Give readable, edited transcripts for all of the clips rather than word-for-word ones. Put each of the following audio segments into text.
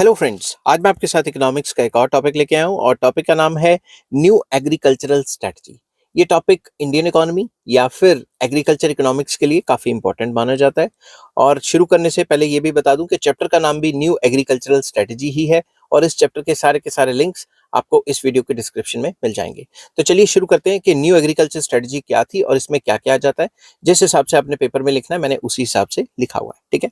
Hello friends, आज मैं आपके साथ इकोनॉमिक्स का एक और टॉपिक लेके आया हूँ और टॉपिक का नाम है न्यू एग्रीकल्चरल स्ट्रेटजी। ये टॉपिक इंडियन इकोनॉमी या फिर एग्रीकल्चर इकोनॉमिक्स के लिए काफ़ी इंपॉर्टेंट माना जाता है। और शुरू करने से पहले ये भी बता दूं कि चैप्टर का नाम भी न्यू एग्रीकल्चरल स्ट्रेटजी ही है और इस चैप्टर के सारे लिंक्स आपको इस वीडियो के डिस्क्रिप्शन में मिल जाएंगे। तो चलिए शुरू करते हैं कि न्यू एग्रीकल्चर स्ट्रेटजी क्या थी और इसमें क्या क्या आ जाता है। जिस हिसाब से आपने पेपर में लिखना है मैंने उसी हिसाब से लिखा हुआ है, ठीक है।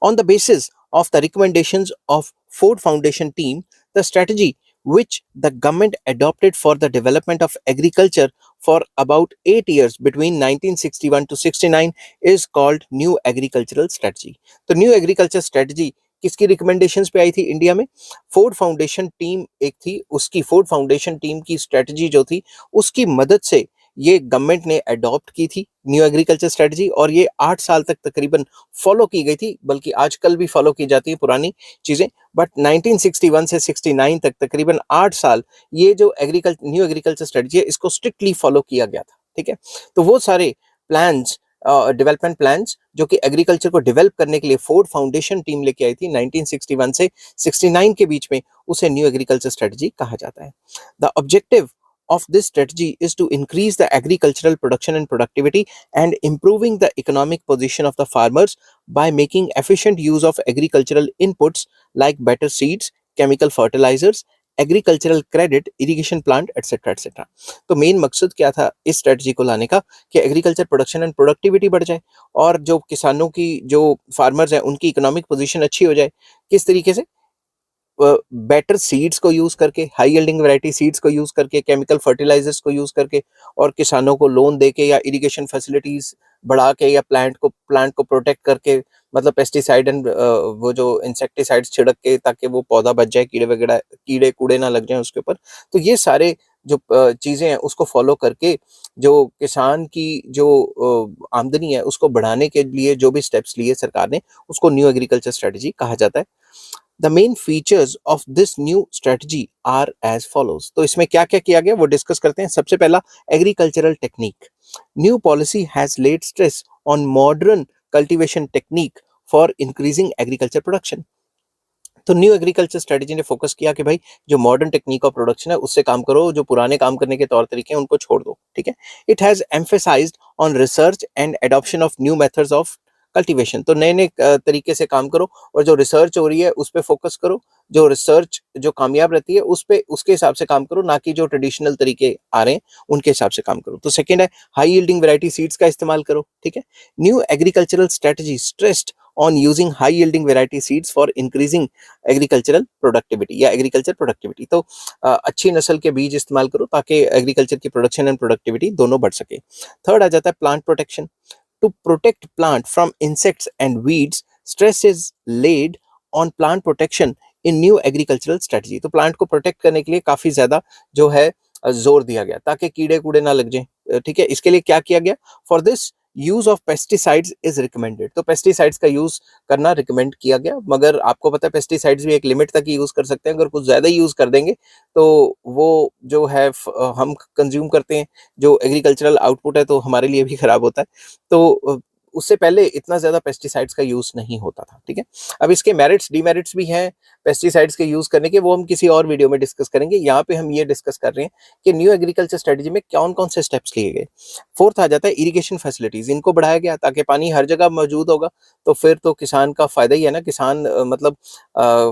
On the basis of the recommendations of Ford Foundation team, the strategy which the government adopted for the development of agriculture for about 8 years between 1961 to 69 is called New Agricultural Strategy. तो New Agriculture Strategy किसकी recommendations पे आई थी India में? Ford Foundation team एक थी, उसकी Ford Foundation team की strategy जो थी उसकी मदद से ये गवर्नमेंट ने अडॉप्ट की थी न्यू एग्रीकल्चर स्ट्रेटजी और ये 8 साल तक तकरीबन फॉलो की गई थी, बल्कि आजकल भी फॉलो की जाती है पुरानी चीजें। बट 1961 से 69 तक तकरीबन 8 साल ये जो न्यू एग्रीकल्चर स्ट्रेटजी है इसको स्ट्रिक्टली फॉलो किया गया था, ठीक है। तो वो सारे प्लान्स, डेवलपमेंट प्लान्स जो कि एग्रीकल्चर को डेवलप करने के लिए फोर्ड फाउंडेशन टीम लेके आई थी 1961 से 69 के बीच में, उसे न्यू एग्रीकल्चर स्ट्रेटजी कहा जाता है। The objective of this strategy is to increase the agricultural production and productivity and improving the economic position of the farmers by making efficient use of agricultural inputs like better seeds, chemical fertilizers, agricultural credit, irrigation plant etcetera etcetera. तो main मकसद क्या था इस strategy को लाने का कि agriculture production and productivity बढ़ जाए और जो किसानों की, जो फार्मर्स हैं, उनकी इकोनॉमिक पोजीशन अच्छी हो जाए। किस तरीके से? बेटर सीड्स को यूज करके, हाई यील्डिंग वैरायटी सीड्स को यूज करके, केमिकल फर्टिलाइजर्स को यूज करके और किसानों को लोन देके या इरिगेशन फैसिलिटीज बढ़ा के या प्लांट को प्रोटेक्ट करके, मतलब पेस्टिसाइड एंड वो जो इंसेक्टिसाइड्स छिड़क के ताकि वो पौधा बच जाए, कीड़े कूड़े ना लग जाए उसके ऊपर। तो ये सारे जो चीजें हैं उसको फॉलो करके जो किसान की जो आमदनी है उसको बढ़ाने के लिए जो भी स्टेप्स लिए सरकार ने, उसको न्यू एग्रीकल्चर स्ट्रेटजी कहा जाता है। The main features of this new strategy are as follows. तो इसमें क्या क्या किया गया वो डिस्कस करते हैं। सबसे पहला, agricultural technique. New policy has lead stress on modern cultivation technique for increasing agriculture production. तो न्यू एग्रीकल्चर स्ट्रेटजी ने फोकस किया कि भाई जो मॉडर्न टेक्निक ऑफ प्रोडक्शन है उससे काम करो, जो पुराने काम करने के तौर तरीके हैं उनको छोड़ दो, ठीक है। It has emphasised on research and adoption of new methods of cultivation. तो नए नए तरीके से काम करो और जो रिसर्च हो रही है उस पर फोकस करो। जो रिसर्च जो कामयाब रहती है उस पे, उसके हिसाब से काम करो, ना कि जो ट्रेडिशनल तरीके आ रहे हैं उनके हिसाब से काम करो। तो सेकेंड है, हाई यील्डिंग वैरायटी सीड्स का इस्तेमाल करो, ठीक है। New agricultural strategy stressed on using high yielding variety seeds for increasing agricultural productivity या एग्रीकल्चर प्रोडक्टिविटी। तो अच्छी नस्ल के बीज इस्तेमाल करो ताकि एग्रीकल्चर की प्रोडक्शन एंड प्रोडक्टिविटी दोनों बढ़ सके। थर्ड आ जाता है plant protection. To protect plant from insects and weeds, stress is laid on plant protection in new agricultural strategy. तो प्लांट को प्रोटेक्ट करने के लिए काफी ज्यादा जो है जोर दिया गया ताकि कीड़े कूड़े ना लग जाए, ठीक है। इसके लिए क्या किया गया? For this use of pesticides is recommended. तो पेस्टिसाइड्स का यूज करना रिकमेंड किया गया, मगर आपको पता है पेस्टिसाइड्स भी एक लिमिट तक यूज कर सकते हैं। अगर कुछ ज्यादा यूज कर देंगे तो वो जो है हम कंज्यूम करते हैं, जो एग्रीकल्चरल आउटपुट है, तो हमारे लिए भी खराब होता है। तो उससे पहले इतना ज्यादा पेस्टिसाइड्स का यूज नहीं होता था, ठीक है। अब इसके मेरिट्स डीमेरिट्स भी हैं पेस्टिसाइड्स के यूज करने के, वो हम किसी और वीडियो में डिस्कस करेंगे। यहाँ पे हम ये डिस्कस कर रहे हैं कि न्यू एग्रीकल्चर स्ट्रेटजी में कौन कौन से स्टेप्स लिए गए। फोर्थ आ जाता है इरिगेशन फैसिलिटीज। इनको बढ़ाया गया ताकि पानी हर जगह मौजूद होगा, तो फिर तो किसान का फायदा ही है ना। किसान मतलब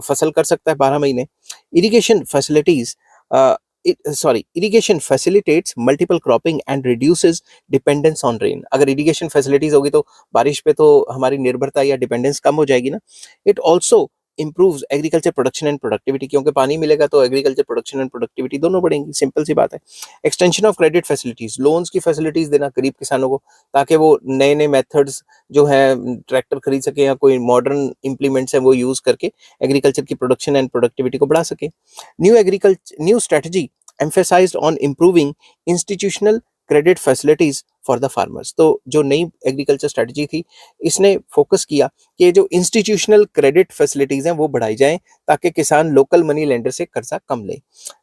फसल कर सकता है 12 महीने। Irrigation facilities irrigation facilitates multiple cropping and reduces dependence on rain। अगर irrigation facilities होगी तो बारिश पे तो हमारी निर्भरता या डिपेंडेंस कम हो जाएगी ना। It also improves agriculture production and productivity, क्योंकि पानी मिलेगा तो एग्रीकल्चर प्रोडक्शन एंड प्रोडक्टिविटी दोनों बढ़ेंगी, सिंपल सी बात है। Extension of credit facilities, loans की फैसिलिटीज देना गरीब किसानों को ताकि वो नए नए मेथड्स जो है ट्रैक्टर खरीद सके या कोई मॉडर्न इंप्लीमेंट्स है वो यूज करके एग्रीकल्चर की प्रोडक्शन एंड प्रोडक्टिविटी को बढ़ा सके। New strategy emphasized on improving institutional credit facilities for the farmers. तो जो नई एग्रीकल्चर स्ट्रेटजी थी, इसने फोकस किया कि जो इंस्टीट्यूशनल क्रेडिट फैसिलिटीज हैं वो बढ़ाई जाएं, ताकि किसान लोकल मनी लेंडर से कर्जा कम ले।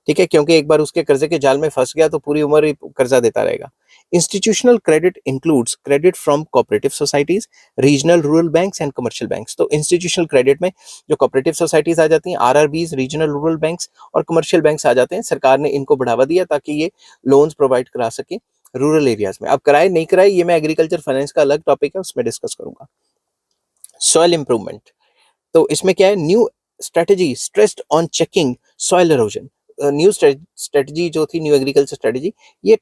ठीक है, क्योंकि एक बार उसके कर्जे के जाल में फंस गया तो पूरी उम्र ही कर्जा देता रहेगा। Institutional credit includes credit from cooperative societies, regional rural banks and commercial banks. तो इंस्टीट्यूशनल क्रेडिट में जो कोऑपरेटिव सोसाइटीज आ जाती हैं, आरआरबीज, रीजनल रूरल बैंक्स और कमर्शियल बैंक्स आ जाते हैं। सरकार ने इनको बढ़ावा दिया ताकि ये लोन्स प्रोवाइड करा सके रूरल एरियाज में। अब कराए नहीं कराए ये मैं एग्रीकल्चर फाइनेंस का अलग टॉपिक है, उसमें डिस्कस करूंगा। सॉइल इंप्रूवमेंट, तो इसमें क्या है, new strategy stressed on checking soil erosion. New strategy जो थी, न्यू एग्रीकल्चर स्ट्रेटजी, ये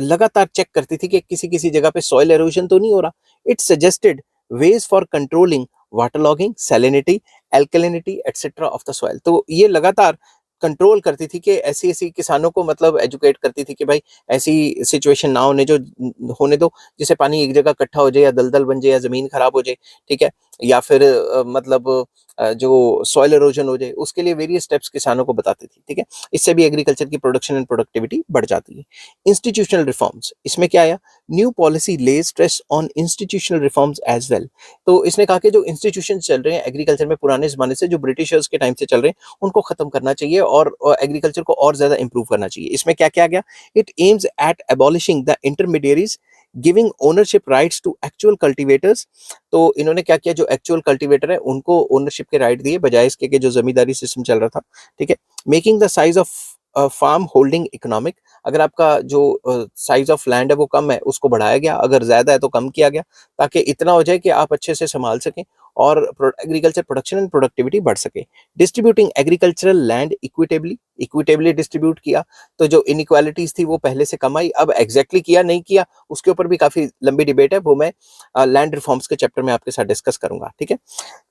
लगातार चेक करती थी कि किसी किसी जगह पे सॉइल एरोजन तो नहीं हो रहा। It suggested ways for controlling water logging, salinity, alkalinity etcetera of the soil. तो ये लगातार कंट्रोल करती थी कि ऐसी ऐसी किसानों को मतलब एजुकेट करती थी कि भाई ऐसी सिचुएशन ना होने दो जिससे पानी एक जगह इकट्ठा हो जाए या दलदल बन जाए या जमीन खराब हो जाए। ठीक है, या फिर जो सॉइल इरोजन हो जाए, उसके लिए वेरियस स्टेप्स किसानों को बताती थी। ठीक है, इससे भी एग्रीकल्चर की प्रोडक्शन एंड प्रोडक्टिविटी बढ़ जाती है। इंस्टीट्यूशनल रिफॉर्म्स, इसमें क्या आया, new policy lays stress on institutional reforms as well. तो इसने कहा कि जो इंस्टीट्यूशन चल रहे हैं एग्रीकल्चर में पुराने जमाने से, जो ब्रिटिशर्स के टाइम से चल रहे हैं, उनको खत्म करना चाहिए और एग्रीकल्चर को और ज्यादा इंप्रूव करना चाहिए। इसमें क्या क्या गया, it aims at abolishing the intermediaries, giving ownership rights to actual cultivators. तो इन्होंने क्या किया, जो एक्चुअल कल्टीवेटर है उनको ओनरशिप के राइट दिए, बजाय इसके कि जो जमींदारी सिस्टम चल रहा था। ठीक है, making the size of farm holding economic. अगर आपका जो साइज ऑफ लैंड है वो कम है, उसको बढ़ाया गया, अगर ज्यादा है तो कम किया गया, ताकि इतना हो जाए कि आप अच्छे से संभाल सकें और एग्रीकल्चर प्रोडक्शन एंड प्रोडक्टिविटी बढ़ सके। Distributing agricultural land equitably distribute किया। तो जो इनइक्वालिटीज थी वो पहले से कम आई। अब एग्जैक्टली किया नहीं किया उसके ऊपर भी काफी लंबी डिबेट है, वो मैं लैंड रिफॉर्म्स के चैप्टर में आपके साथ डिस्कस करूंगा। ठीक है,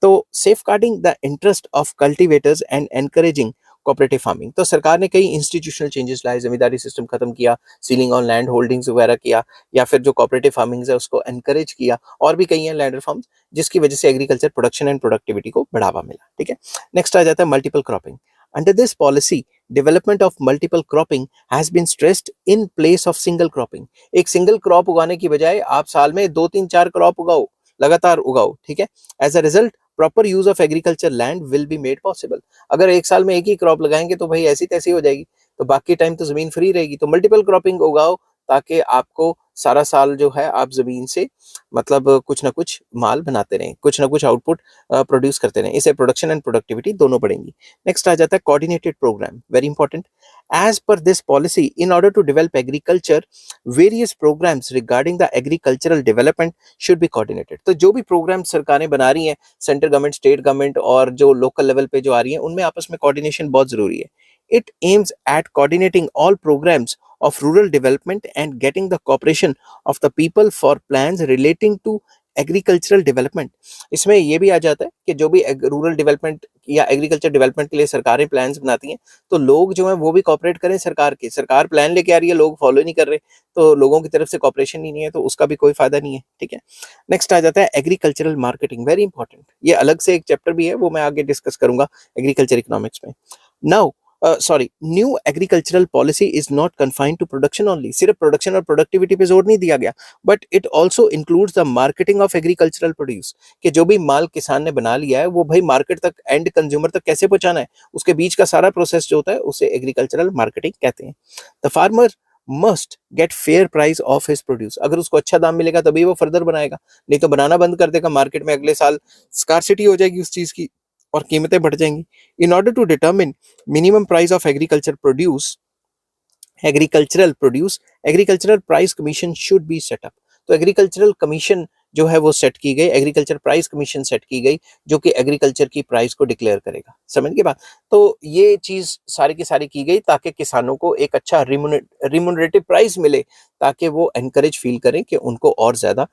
तो safeguarding the interest of cultivators and encouraging cooperative farming. तो सरकार ने कई इंस्टीट्यूशनल चेंजेस लाए, जमींदारी सिस्टम खत्म किया, सीलिंग ऑन लैंड होल्डिंग्स वगैरह किया, या फिर जो कोऑपरेटिव फार्मिंग है उसको एनकरेज किया, और भी कई हैं लैंड रिफॉर्म्स जिसकी वजह से एग्रीकल्चर प्रोडक्शन एंड प्रोडक्टिविटी को बढ़ावा मिला। ठीक है, नेक्स्ट आ जाता है multiple cropping. Under this policy development of multiple cropping has been stressed in place of single cropping. एक सिंगल क्रॉप उगाने की बजाय आप साल में 2 3 4 क्रॉप उगाओ, लगातार उगाओ। ठीक है, as a result proper use of agriculture land will be made possible. अगर एक साल में एक ही क्रॉप लगाएंगे तो भाई ऐसी तैसी हो जाएगी, तो बाकी टाइम तो जमीन फ्री रहेगी। तो मल्टीपल क्रॉपिंग उगाओ ताकि आपको सारा साल जो है आप जमीन से मतलब कुछ ना कुछ माल बनाते रहें, कुछ ना कुछ आउटपुट प्रोड्यूस करते रहें। इससे प्रोडक्शन एंड प्रोडक्टिविटी दोनों बढ़ेंगी। नेक्स्ट आ जाता है coordinated programme, very important. As per this policy, in order to develop agriculture, various programmes regarding the agricultural development should be coordinated. तो जो भी प्रोग्राम सरकारें बना रही हैं, सेंट्रल गवर्नमेंट, स्टेट गवर्नमेंट और जो लोकल लेवल पे जो आ रही हैं, उनमें आपस में कोऑर्डिनेशन बहुत जरूरी है। It aims eight coordinating all programmes of rural development and getting the cooperation of the people for plans relating to agricultural development. इसमें यह भी आ जाता है कि जो भी रूरल डेवलपमेंट या एग्रीकल्चर डेवलपमेंट के लिए सरकारें प्लान्स बनाती हैं, तो लोग जो हैं वो भी कॉपरेट करें सरकार के। सरकार प्लान लेके आ रही है, लोग फॉलो नहीं कर रहे, तो लोगों की तरफ से कॉपरेशन ही नहीं है, तो उसका भी कोई फायदा नहीं है। ठीक है, नेक्स्ट आ जाता है एग्रीकल्चरल मार्केटिंग, वेरी इंपॉर्टेंट। ये अलग से एक चैप्टर भी है, वो मैं आगे डिस्कस करूंगा एग्रीकल्चर इकोनॉमिक्स में। Now new agricultural policy is not confined to production only. सिर्फ प्रोडक्शन और प्रोडक्टिविटी पे जोर नहीं दिया गया, but it also includes the marketing of agricultural produce. कि जो भी माल किसान ने बना लिया है वो भाई मार्केट तक, एंड कंज्यूमर तक कैसे पहुंचाना है, उसके बीच का सारा प्रोसेस जो होता है उसे एग्रीकल्चरल मार्केटिंग कहते हैं। The farmer must get fair price of his produce. अगर उसको अच्छा दाम मिलेगा तभी वो फर्दर बनाएगा, नहीं तो बनाना बंद कर देगा। मार्केट में अगले साल स्कार्सिटी हो जाएगी उस चीज की और कीमतें बढ़ जाएंगी। In order to determine minimum price of agricultural price commission should be set up. तो एग्रीकल्चरल कमीशन जो है वो सेट की गई, एग्रीकल्चर प्राइस कमीशन सेट की गई, जो कि एग्रीकल्चर की प्राइस को डिक्लेयर करेगा। समझ के बाद, तो ये चीज सारी की सारी की गई ताकि किसानों को एक अच्छा रिम्यूनरेटिव प्राइस मिले, ताकि वो एनकरेज फील करें कि उनको और ज्यादा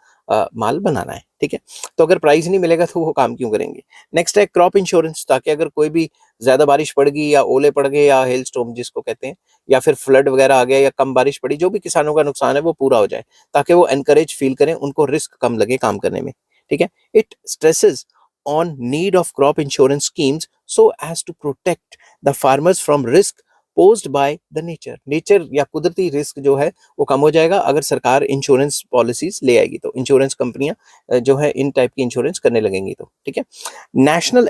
माल बनाना है। ठीक है, तो अगर प्राइस नहीं मिलेगा तो वो काम क्यों करेंगे। नेक्स्ट है क्रॉप इंश्योरेंस, ताकि अगर कोई भी ज्यादा बारिश पड़ गई या ओले पड़ गए या हेल स्टॉर्म जिसको कहते हैं, या फिर फ्लड वगैरह आ गया या कम बारिश पड़ी, जो भी किसानों का नुकसान है वो पूरा हो जाए, ताकि वो एनकरेज फील करें, उनको रिस्क कम लगे काम करने में। ठीक है, it stresses on need of crop insurance schemes so as to protect the farmers from risk posed by the nature. Nature या कुदरती रिस्क जो है वो कम हो जाएगा अगर सरकार इंश्योरेंस पॉलिसीज ले आएगी, तो इंश्योरेंस कंपनियां जो है इन टाइप की इंश्योरेंस करने लगेंगी। तो ठीक है, national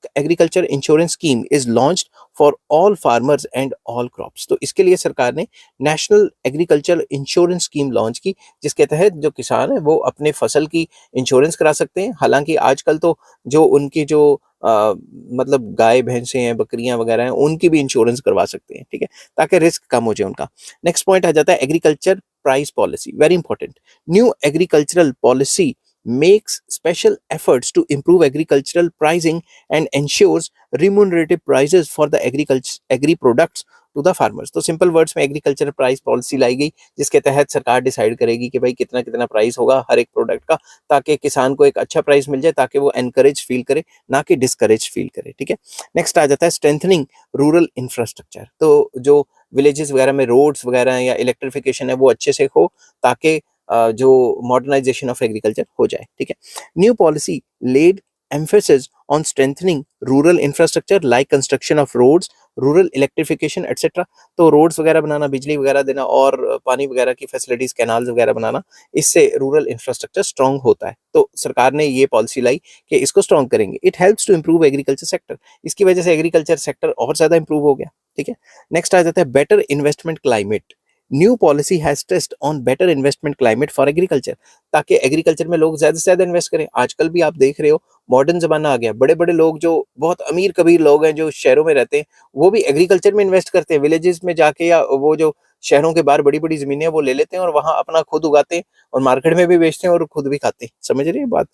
agriculture insurance scheme is launched for all farmers and all crops. तो इसके लिए सरकार ने national agriculture insurance scheme launch की, जिसके तहत जो किसान है वो अपने फसल की इंश्योरेंस करा सकते हैं। हालांकि आजकल तो जो उनकी जो मतलब गाय भैंसे हैं, बकरियां वगैरह हैं, उनकी भी इंश्योरेंस करवा सकते हैं, ठीक है, ताकि रिस्क कम हो जाए उनका। नेक्स्ट पॉइंट आ जाता है agriculture price policy, very important. New agricultural policy makes special efforts to improve agricultural pricing and ensures remunerative prices for the agri products to the farmers. तो सिंपल वर्ड्स में agriculture price policy लाई गई, जिसके तहत सरकार decide करेगी कि भाई कितना कितना प्राइस होगा हर एक प्रोडक्ट का, ताकि किसान को एक अच्छा प्राइस मिल जाए, ताकि वो एनकरेज फील करे, ना कि डिस्करेज फील करे, ठीक है। नेक्स्ट आ जाता है स्ट्रेंथनिंग रूरल इंफ्रास्ट्रक्चर। तो जो विलेजेस वगैरह में रोड्स वगैरह या इलेक्ट्रिफिकेशन है वो अच्छे से हो, ताकि जो मॉडर्नाइजेशन ऑफ एग्रीकल्चर हो जाए, ठीक है। New policy laid emphasis on strengthening rural infrastructure like construction of roads, rural electrification etcetera. तो रोड्स वगैरह बनाना, बिजली वगैरह देना और पानी वगैरह की फैसिलिटीज, कैनाल्स वगैरह बनाना, इससे रूरल इंफ्रास्ट्रक्चर स्ट्रांग होता है। तो सरकार ने ये पॉलिसी लाई कि इसको स्ट्रांग करेंगे। It helps to improve agriculture sector. इसकी वजह से एग्रीकल्चर सेक्टर और ज्यादा इंप्रूव हो गया, ठीक है। नेक्स्ट आ जाता है better investment climate. New policy has stressed on better investment climate for agriculture, ताकि एग्रीकल्चर में लोग ज्यादा से ज्यादा इन्वेस्ट करें। आजकल भी आप देख रहे हो मॉडर्न जमाना आ गया, बड़े बड़े लोग जो बहुत अमीर कबीर लोग हैं जो शहरों में रहते हैं, वो भी एग्रीकल्चर में इन्वेस्ट करते हैं। विलेजेस में जाके या वो जो शहरों के बाहर बड़ी बड़ी जमीनें वो ले लेते हैं और वहां अपना खुद उगाते हैं और मार्केट में भी बेचते हैं और खुद भी खाते हैं। समझ रहे हैं बात?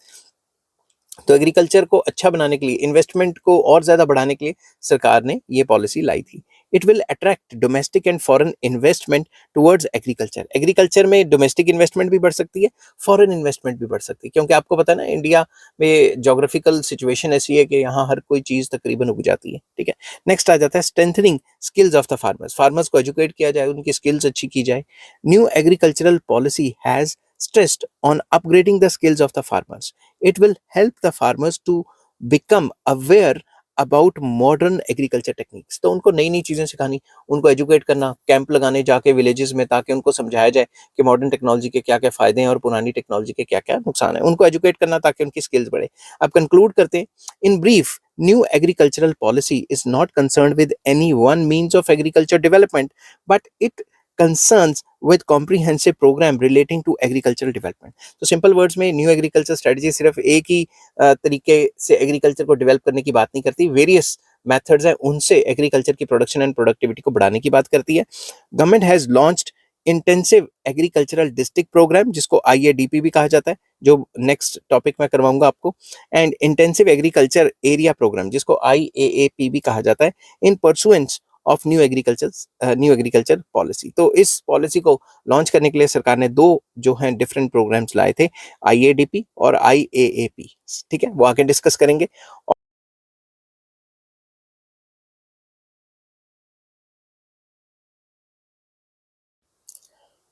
तो एग्रीकल्चर को अच्छा बनाने के लिए, इन्वेस्टमेंट को और ज्यादा बढ़ाने के लिए सरकार ने ये पॉलिसी लाई थी। It will attract domestic and foreign investment towards agriculture. Agriculture में डोमेस्टिक इन्वेस्टमेंट भी बढ़ सकती है, फॉरेन इन्वेस्टमेंट भी बढ़ सकती है, क्योंकि आपको पता है ना इंडिया में जोग्राफिकल सिचुएशन ऐसी है कि यहाँ हर कोई चीज तकरीबन उग जाती है, ठीक है। नेक्स्ट आ जाता है strengthening skills of the farmers. Farmers को एजुकेट किया जाए, उनकी स्किल्स अच्छी की जाए। New agricultural policy has stressed on upgrading the skills of the farmers. It will help the farmers to become aware about modern agriculture techniques. तो उनको नई नई चीजें सिखानी, उनको एजुकेट करना, कैंप लगाने जाके विलेजेस में, ताकि उनको समझाया जाए कि मॉडर्न टेक्नोलॉजी के क्या क्या फायदे हैं और पुरानी टेक्नोलॉजी के क्या क्या नुकसान है। उनको एजुकेट करना ताकि उनकी स्किल्स बढ़े। अब कंक्लूड करते हैं। In brief, new agricultural policy is not concerned with any one means of agriculture development, but it concerns with comprehensive program relating to agricultural development। तो सिंपल वर्ड्स में न्यू एग्रीकल्चर स्ट्रेटजी सिर्फ एक ही तरीके से agriculture को develop करने की बात नहीं करती, वेरियस मेथड्स हैं उनसे एग्रीकल्चर की प्रोडक्शन एंड प्रोडक्टिविटी को बढ़ाने की बात करती है। Government has launched intensive agricultural district programme, जिसको IADP भी कहा जाता है, जो नेक्स्ट टॉपिक में करवाऊंगा आपको, and intensive agriculture area programme, जिसको IAAP भी कहा जाता है, in pursuance of new agriculture policy. तो इस पॉलिसी को लॉन्च करने के लिए सरकार ने दो जो हैं डिफरेंट प्रोग्राम्स लाए थे, IADP और IAAP, ठीक है, वो आगे डिस्कस करेंगे।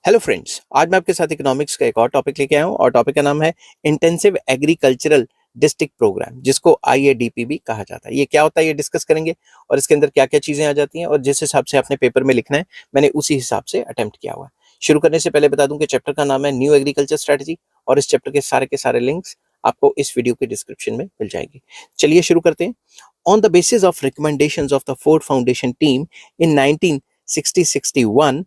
हेलो फ्रेंड्स, आज मैं आपके साथ इकोनॉमिक्स का एक और टॉपिक लेके आया हूँ और टॉपिक का नाम है इंटेंसिव एग्रीकल्चरल डिस्ट्रिक्ट प्रोग्राम, जिसको IADP भी कहा जाता है। ये क्या होता है ये डिस्कस करेंगे और इसके अंदर क्या क्या चीजें आ जाती हैं और जिस हिसाब से आपने पेपर में लिखना है मैंने उसी हिसाब से अटेम्प्ट किया हुआ है। शुरू करने से पहले बता दूं कि चैप्टर का नाम है न्यू एग्रीकल्चर स्ट्रेटजी और इस चैप्टर के सारे लिंक्स आपको इस वीडियो के डिस्क्रिप्शन में मिल जाएंगे। चलिए शुरू करते हैं। On the basis of recommendations of the Ford Foundation team in 1960-61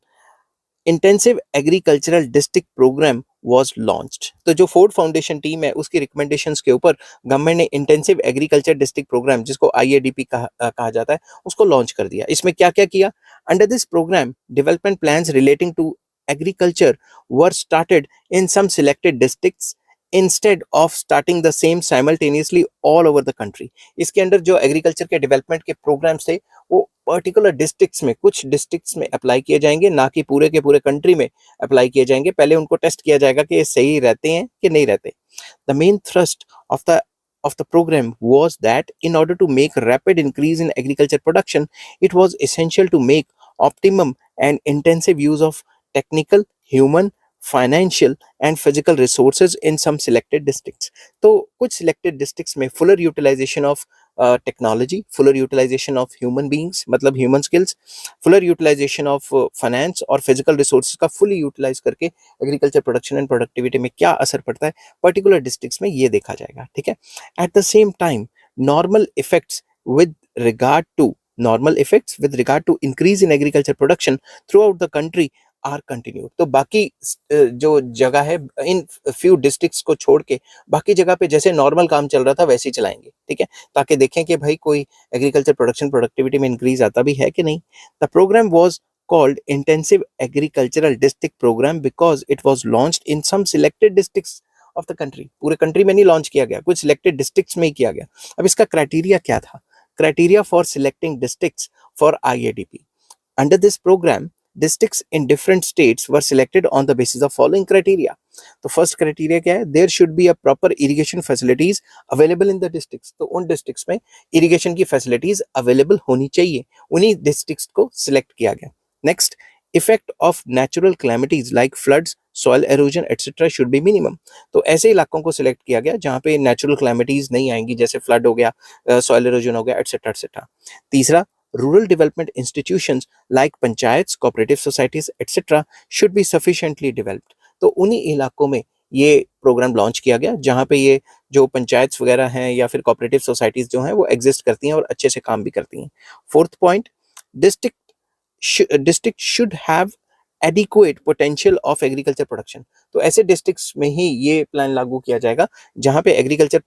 intensive agricultural district programme was launched. तो जो फोर्ड फाउंडेशन टीम है उसकी रिकमेंडेशंस के ऊपर गवर्नमेंट ने इंटेंसिव एग्रीकल्चर डिस्ट्रिक्ट प्रोग्राम, जिसको IADP कहा जाता है, उसको लॉन्च कर दिया। इसमें क्या क्या किया? Under this programme development plans relating to agriculture were started in some selected districts instead of starting the same simultaneously all over the country. इसके अंदर जो एग्रीकल्चर के डेवलपमेंट के प्रोग्राम्स थे वो पर्टिकुलर डिस्ट्रिक्ट्स में, कुछ डिस्ट्रिक्ट्स में अप्लाई किए जाएंगे, ना कि पूरे के पूरे कंट्री में अप्लाई किए जाएंगे। पहले उनको टेस्ट किया जाएगा कि ये सही रहते हैं कि नहीं रहते। The main thrust of the program was that in order to make rapid increase in agriculture production, it was essential to make optimum and intensive use of technical, human, financial and physical resources in some selected districts. तो कुछ selected districts में fuller utilisation of technology, fuller utilisation of human beings मतलब human skills, fuller utilisation of finance और physical resources का fully utilise करके agriculture production and productivity में क्या असर पड़ता है पर्टिकुलर डिस्ट्रिक्ट्स में, ये देखा जाएगा। ठीक है, eight the same time normal effects with regard to normal effects with regard to increase in agriculture production throughout the country are continue. तो बाकी जो जगह है इन फ्यू डिस्ट्रिक्ट्स को छोड़ के बाकी जगह पे जैसे नॉर्मल काम चल रहा था वैसे ही चलाएंगे। ठीक है, ताकि देखें कि भाई कोई एग्रीकल्चर प्रोडक्शन प्रोडक्टिविटी में इंक्रीज आता भी है कि नहीं। The programme was called intensive agricultural district program because it was launched in some selected districts of the country। पूरे कंट्री में नहीं लॉन्च किया गया, कुछ सिलेक्टेड डिस्ट्रिक्ट्स में ही किया गया। अब इसका क्राइटेरिया क्या था? Criteria for selecting districts for IADP. Under this program, districts in different states were selected on the basis of following criteria। तो फर्स्ट क्राइटेरिया क्या है? There should be a proper irrigation facilities available in the districts. तो उन districts में irrigation की facilities available होनी चाहिए, उन्हीं डिस्ट्रिक्ट्स को सिलेक्ट किया गया। Next, effect of natural calamities like floods, soil halogen etcetera should be minimum. तो ऐसे इलाकों को सिलेक्ट किया गया जहां पे नेचुरल क्लैमिटीज नहीं आएंगी, जैसे फ्लड हो गया, सॉइल एरोजन हो गया, एटसेट्रा एटसेट्रा। तीसरा, rural development institutions like panchayats, cooperative societies etc. should be sufficiently developed। तो उन्हीं इलाकों में ये प्रोग्राम लॉन्च किया गया जहां पे ये जो पंचायत वगैरह हैं या फिर कोऑपरेटिव सोसाइटीज जो हैं वो एग्जिस्ट करती हैं और अच्छे से काम भी करती हैं। Fourth point, district should have adequate potential of agriculture production. तो ऐसे डिस्ट्रिक्ट्स में ही ये प्लान लागू किया जाएगा जहां पे एग्रीकल्चर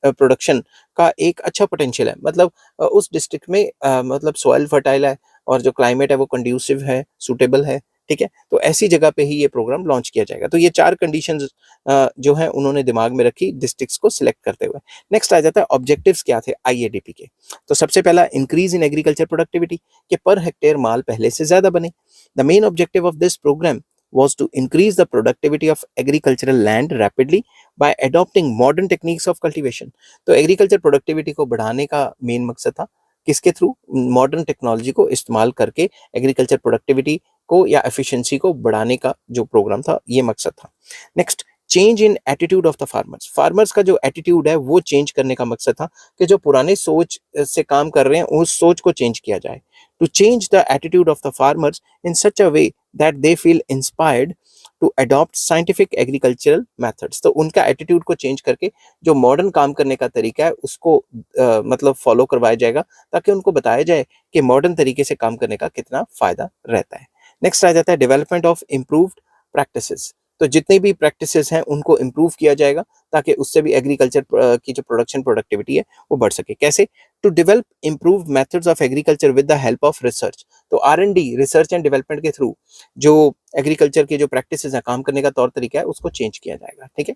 प्रोडक्शन का एक अच्छा पोटेंशियल है, मतलब उस डिस्ट्रिक्ट में मतलब सॉइल फर्टाइल है और जो क्लाइमेट है वो कंड्यूसिव है, सूटेबल है। ठीक है, तो ऐसी जगह पे ही ये प्रोग्राम लॉन्च किया जाएगा। तो ये चार कंडीशंस जो है उन्होंने दिमाग में रखी डिस्ट्रिक्ट्स को सिलेक्ट करते हुए। नेक्स्ट आ जाता है ऑब्जेक्टिव्स क्या थे आईएडीपी के। तो सबसे पहला, इंक्रीज इन एग्रीकल्चर प्रोडक्टिविटी, कि पर हेक्टेयर माल पहले से ज्यादा बने। The main objective of this programme was to increase the productivity of agricultural land rapidly by adopting modern techniques of cultivation। तो एग्रीकल्चर प्रोडक्टिविटी को बढ़ाने का मेन मकसद था, किसके थ्रू? मॉडर्न टेक्नोलॉजी को इस्तेमाल करके एग्रीकल्चर प्रोडक्टिविटी को या एफिशिएंसी को बढ़ाने का जो प्रोग्राम था ये मकसद था। Next, change in attitude of the farmers. Farmers का जो एटीट्यूड है वो चेंज करने का मकसद था कि जो पुराने सोच से काम कर रहे हैं उस सोच को चेंज किया जाए। To change the attitude of the farmers in such a way that they feel inspired to adopt scientific agricultural methods. तो उनका एटीट्यूड को चेंज करके जो मॉडर्न काम करने का तरीका है उसको मतलब फॉलो करवाया जाएगा, ताकि उनको बताया जाए कि मॉडर्न तरीके से काम करने का कितना फायदा रहता है। नेक्स्ट आ जाता है डेवलपमेंट ऑफ इम्प्रूव्ड प्रैक्टिसेस। तो जितनी भी प्रैक्टिसेस हैं उनको इम्प्रूव किया जाएगा ताकि उससे भी एग्रीकल्चर की जो प्रोडक्शन प्रोडक्टिविटी है वो बढ़ सके। कैसे? To develop improve methods of agriculture with the help of research. तो आर&डी, रिसर्च एंड डेवलपमेंट के थ्रू जो एग्रीकल्चर की जो प्रैक्टिसेस हैं, काम करने का तौर तरीका है, उसको चेंज किया जाएगा। ठीक है,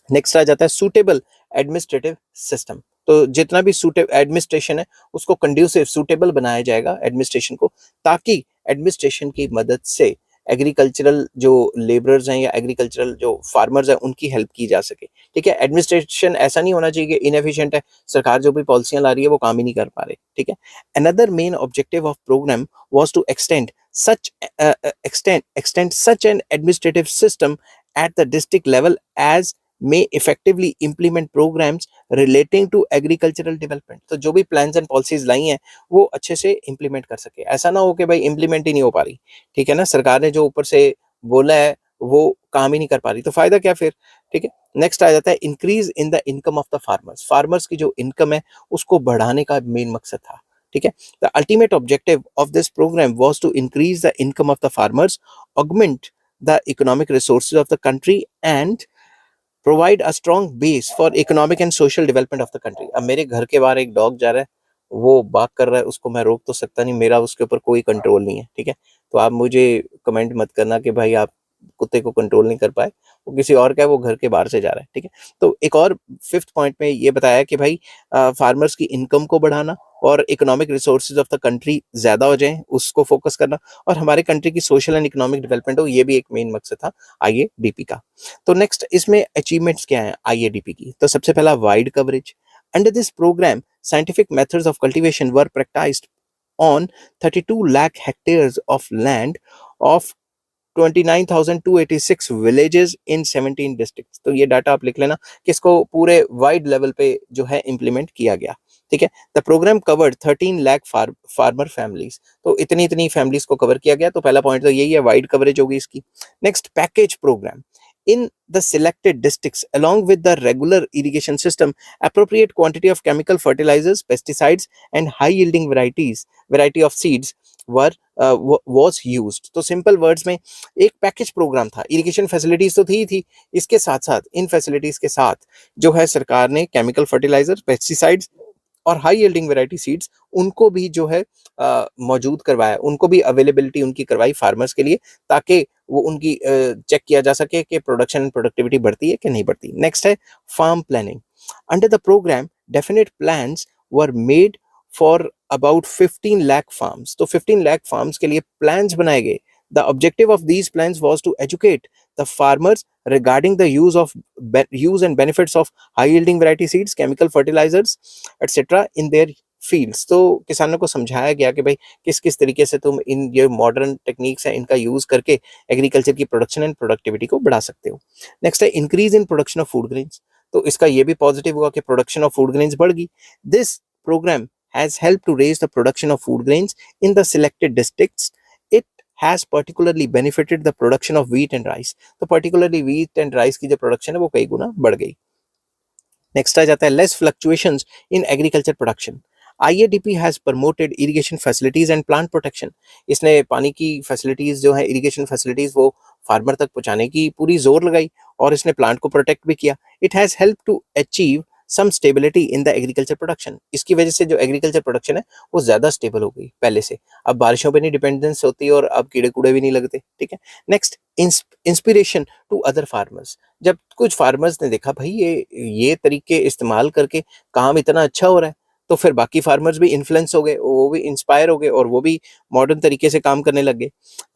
नेक्स्ट आ जाता है सूटेबल एडमिनिस्ट्रेटिव सिस्टम। तो जितना भी एडमिनिस्ट्रेशन है उसको कंड्यूसिव, सूटेबल बनाया जाएगा एडमिनिस्ट्रेशन को, ताकि एडमिनिस्ट्रेशन की मदद से एग्रीकल्चरल जो लेबरर्स हैं या एग्रीकल्चरल जो फार्मर्स हैं उनकी हेल्प की जा सके। ठीक है, एडमिनिस्ट्रेशन ऐसा नहीं होना चाहिए कि इनएफिशिएंट है, सरकार जो भी पॉलिसियां ला रही है वो काम ही नहीं कर पा रहे। ठीक है, another main objective of programme was to extend such an administrative system at the district level as may effectively implement programs relating to agricultural development। तो जो भी प्लान्स एंड पॉलिसीज लाई हैं वो अच्छे से इंप्लीमेंट कर सके। ऐसा ना हो कि भाई इंप्लीमेंट ही नहीं हो पा रही। ठीक है ना, सरकार ने जो ऊपर से बोला है वो काम ही नहीं कर पा रही, तो फायदा क्या फिर? ठीक है, नेक्स्ट आ जाता है increase in the income of the farmers. Farmers की जो इनकम है उसको बढ़ाने का मेन मकसद था। ठीक है, the ultimate objective of this programme was to increase the income of the farmers, augment the economic resources of the country and provide a strong base for economic and social development of the country. अब मेरे घर के बाहर एक dog जा रहा है, वो बात कर रहा है, उसको मैं रोक तो सकता नहीं, मेरा उसके ऊपर कोई कंट्रोल नहीं है। ठीक है, तो आप मुझे कमेंट मत करना कि भाई आप कुत्ते को कंट्रोल नहीं कर पाए, वो किसी और का है, वो घर के बाहर से जा रहा है। ठीक है, तो एक और फिफ्थ पॉइंट में ये बताया कि भाई फार्मर्स की इनकम को बढ़ाना और economic resources of the country ज्यादा हो जाए उसको फोकस करना, और हमारे कंट्री की सोशल एंड इकोनॉमिक डेवलपमेंट हो, ये भी एक मेन मकसद था आईएडीपी का। तो नेक्स्ट इसमें अचीवमेंट्स क्या है आईएडीपी की? तो सबसे पहला, wide coverage. Under this programme scientific methods of cultivation were practised on 32 lakh hectares of land of 29,286 villages in 17 districts. तो ये डाटा आप लिख लेना कि इसको पूरे वाइड लेवल पे जो है इंप्लीमेंट किया गया। ठीक है। The programme covered 13 lakh farmer families, तो इतनी इतनी फैमिलीज को कवर किया गया। तो पहला पॉइंट तो यही है, वाइड कवरेज होगी इसकी। Next, package programme in the selected districts along with the regular irrigation system, appropriate quantity of chemical fertilizers, pesticides and high yielding variety of seeds were was used। तो simple words में एक package programme था। Irrigation facilities तो थी, इसके साथ साथ इन facilities के साथ जो है सरकार ने केमिकल फर्टिलाइजर, पेस्टिसाइड्स और हाई यील्डिंग वैरायटी सीड्स उनको भी जो है मौजूद करवाया, उनको भी अवेलेबिलिटी उनकी करवाई फार्मर्स के लिए, ताकि वो उनकी चेक किया जा सके कि प्रोडक्शन प्रोडक्टिविटी बढ़ती है कि नहीं बढ़ती। नेक्स्ट है farm planning. Under the programme definite plans were made for about 15 lakh farms. तो 15 लाख फार्म्स के लिए प्लान्स बनाए गए। The objective of these plans was to educate the farmers regarding the use and benefits of high yielding variety seeds, chemical fertilizers etc in their fields. तो किसानों को समझाया गया कि भाई किस किस तरीके से तुम इन ये मॉडर्न टेक्निक्स है इनका यूज करके एग्रीकल्चर की प्रोडक्शन एंड प्रोडक्टिविटी को बढ़ा सकते हो। नेक्स्ट है increase in production of food grains. तो इसका ये भी पॉजिटिव हुआ कि प्रोडक्शन ऑफ फूड ग्रेन्स बढ़ गई। This programme has helped to raise the production of food grains in the selected districts. It has particularly benefited the production of wheat and rice। तो particularly wheat and rice की जो production है वो कई गुना बढ़ गई। नेक्स्ट आ जाता है less fluctuations in agriculture production. IADP has promoted irrigation facilities and plant protection. इसने पानी की फैसिलिटीज जो है, इरिगेशन फैसिलिटीज वो फार्मर तक पहुंचाने की पूरी जोर लगाई और इसने प्लांट को प्रोटेक्ट भी किया। It has help to achieve some stability in the agriculture production. इसकी वजह से जो एग्रीकल्चर प्रोडक्शन है वो ज्यादा स्टेबल हो गई पहले से। अब बारिशों पे नहीं डिपेंडेंस होती और अब कीड़े कूड़े भी नहीं लगते। ठीक है। Next, inspiration to other farmers. जब कुछ फार्मर्स ने देखा भाई ये तरीके इस्तेमाल करके काम इतना अच्छा हो रहा है, तो फिर बाकी फार्मर्स भी इन्फ्लुएंस हो गए, वो भी इंस्पायर हो गए और वो भी मॉडर्न तरीके से काम करने लग गए।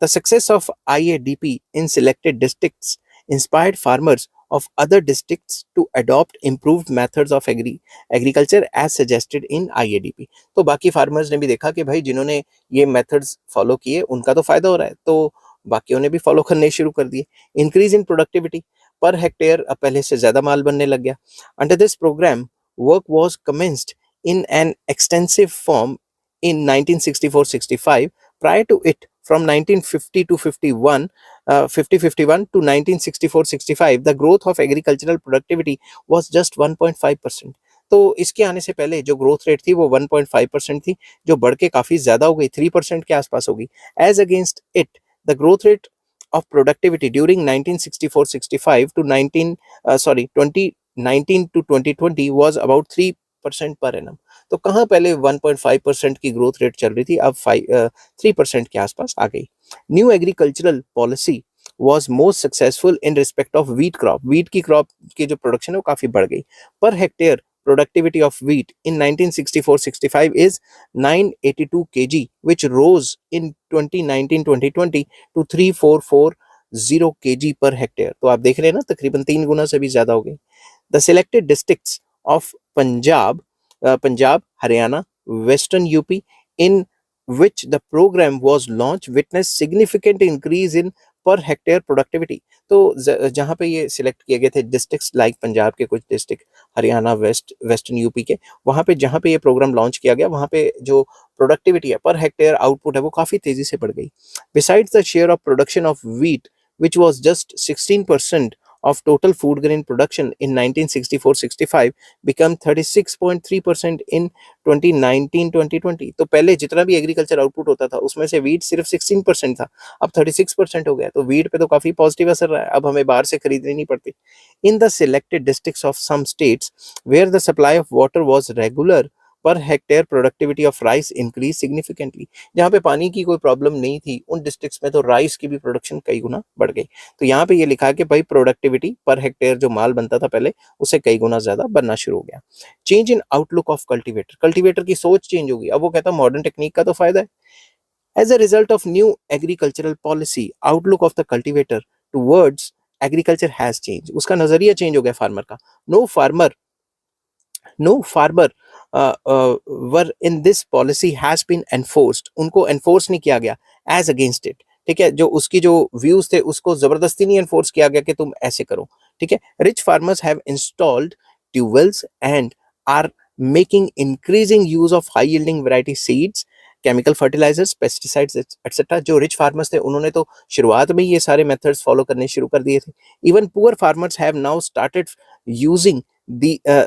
The success of IADP in selected districts inspired farmers of other districts to adopt improved methods of agriculture as suggested in IADP। तो बाकी फार्मर्स ने भी देखा कि भाई जिन्होंने ये मेथड्स फॉलो किए उनका तो फायदा हो रहा है, तो बाकियों ने भी फॉलो करने शुरू कर दिए। Increase in productivity per hectare अब पहले से ज्यादा माल बनने लग गया। Under this programme work was commenced in an extensive form in 1964-65. Prior to it, from 1950 to 51, 50-51 to 1964-65, the growth of agricultural productivity was just 1.5%। तो इसके आने से पहले जो ग्रोथ रेट थी वो 1.5% थी, जो बढ़ के काफी ज्यादा हो गई, 3% के आसपास हो गई। As against it, the growth rate of productivity during 1964-65 to 2019 to 2020 was about 3% per annum. तो कहाँ पहले 1.5% की ग्रोथ रेट चल रही थी, अब 3% के आसपास आ गई। New agricultural policy was most successful in respect of wheat crop। wheat की क्रॉप की जो प्रोडक्शन है वो काफी बढ़ गई। Per hectare productivity of wheat in 1964-65 is 982 kg, which rose in 2019-2020 to 3440 kg per hectare। तो आप देख रहे हैं ना, तकरीबन 3 गुना से भी ज्यादा हो गई। The selected districts of Punjab, Haryana, Western UP, in which the program was launched, witnessed significant increase in पर हेक्टेयर प्रोडक्टिविटी। तो जहाँ पे ये सिलेक्ट किए गए थे डिस्ट्रिक्ट्स लाइक पंजाब के कुछ डिस्ट्रिक्ट, हरियाणा, वेस्टर्न यूपी के, वहाँ पे जहाँ पे ये प्रोग्राम लॉन्च किया गया वहाँ पे जो प्रोडक्टिविटी है, पर हेक्टेयर आउटपुट है, वो काफी तेजी से बढ़ गई। Besides the share of production of wheat which was just 16% of total food grain production in 1964-65 become 36.3% in 2019-2020। तो पहले जितना भी एग्रीकल्चर आउटपुट होता था उसमें से वीट सिर्फ 16% था, अब 36% हो गया। तो वीट पे तो काफी पॉजिटिव असर रहा है, अब हमें बाहर से खरीदनी नहीं पड़ती। In the selected districts of some states where the supply of water was regular, per hectare productivity of rice increase significantly. जहाँ पे पानी की कोई प्रॉब्लम नहीं थी उन डिस्ट्रिक्ट्स में तो राइस की भी प्रोडक्शन कई गुना बढ़ गई। तो यहाँ पे ये लिखा है कि भाई प्रोडक्टिविटी पर हेक्टेयर जो माल बनता था पहले उससे कई गुना ज्यादा बनना शुरू हो गया। Change in outlook of cultivator, cultivator की सोच चेंज होगी। अब वो कहता है मॉडर्न टेक्निक का तो फायदा है। As a result of new agricultural policy, outlook of the cultivator towards agriculture has change. उसका नजरिया चेंज हो गया फार्मर का। No farmer were in this policy has been enforced, उनको एनफोर्स नहीं किया गया एज अगेंस्ट इट। ठीक है, जो उसकी जो व्यूज थे उसको जबरदस्ती नहीं एनफोर्स किया गया कि तुम ऐसे करो। ठीक है। Rich farmers have installed tubewells and are making increasing use of high yielding variety seeds, chemical fertilisers, pesticides etcetera. जो रिच फार्मर्स थे उन्होंने तो शुरुआत में ही ये सारे मेथड्स फॉलो करने शुरू कर दिए थे। Even poor farmers have now started using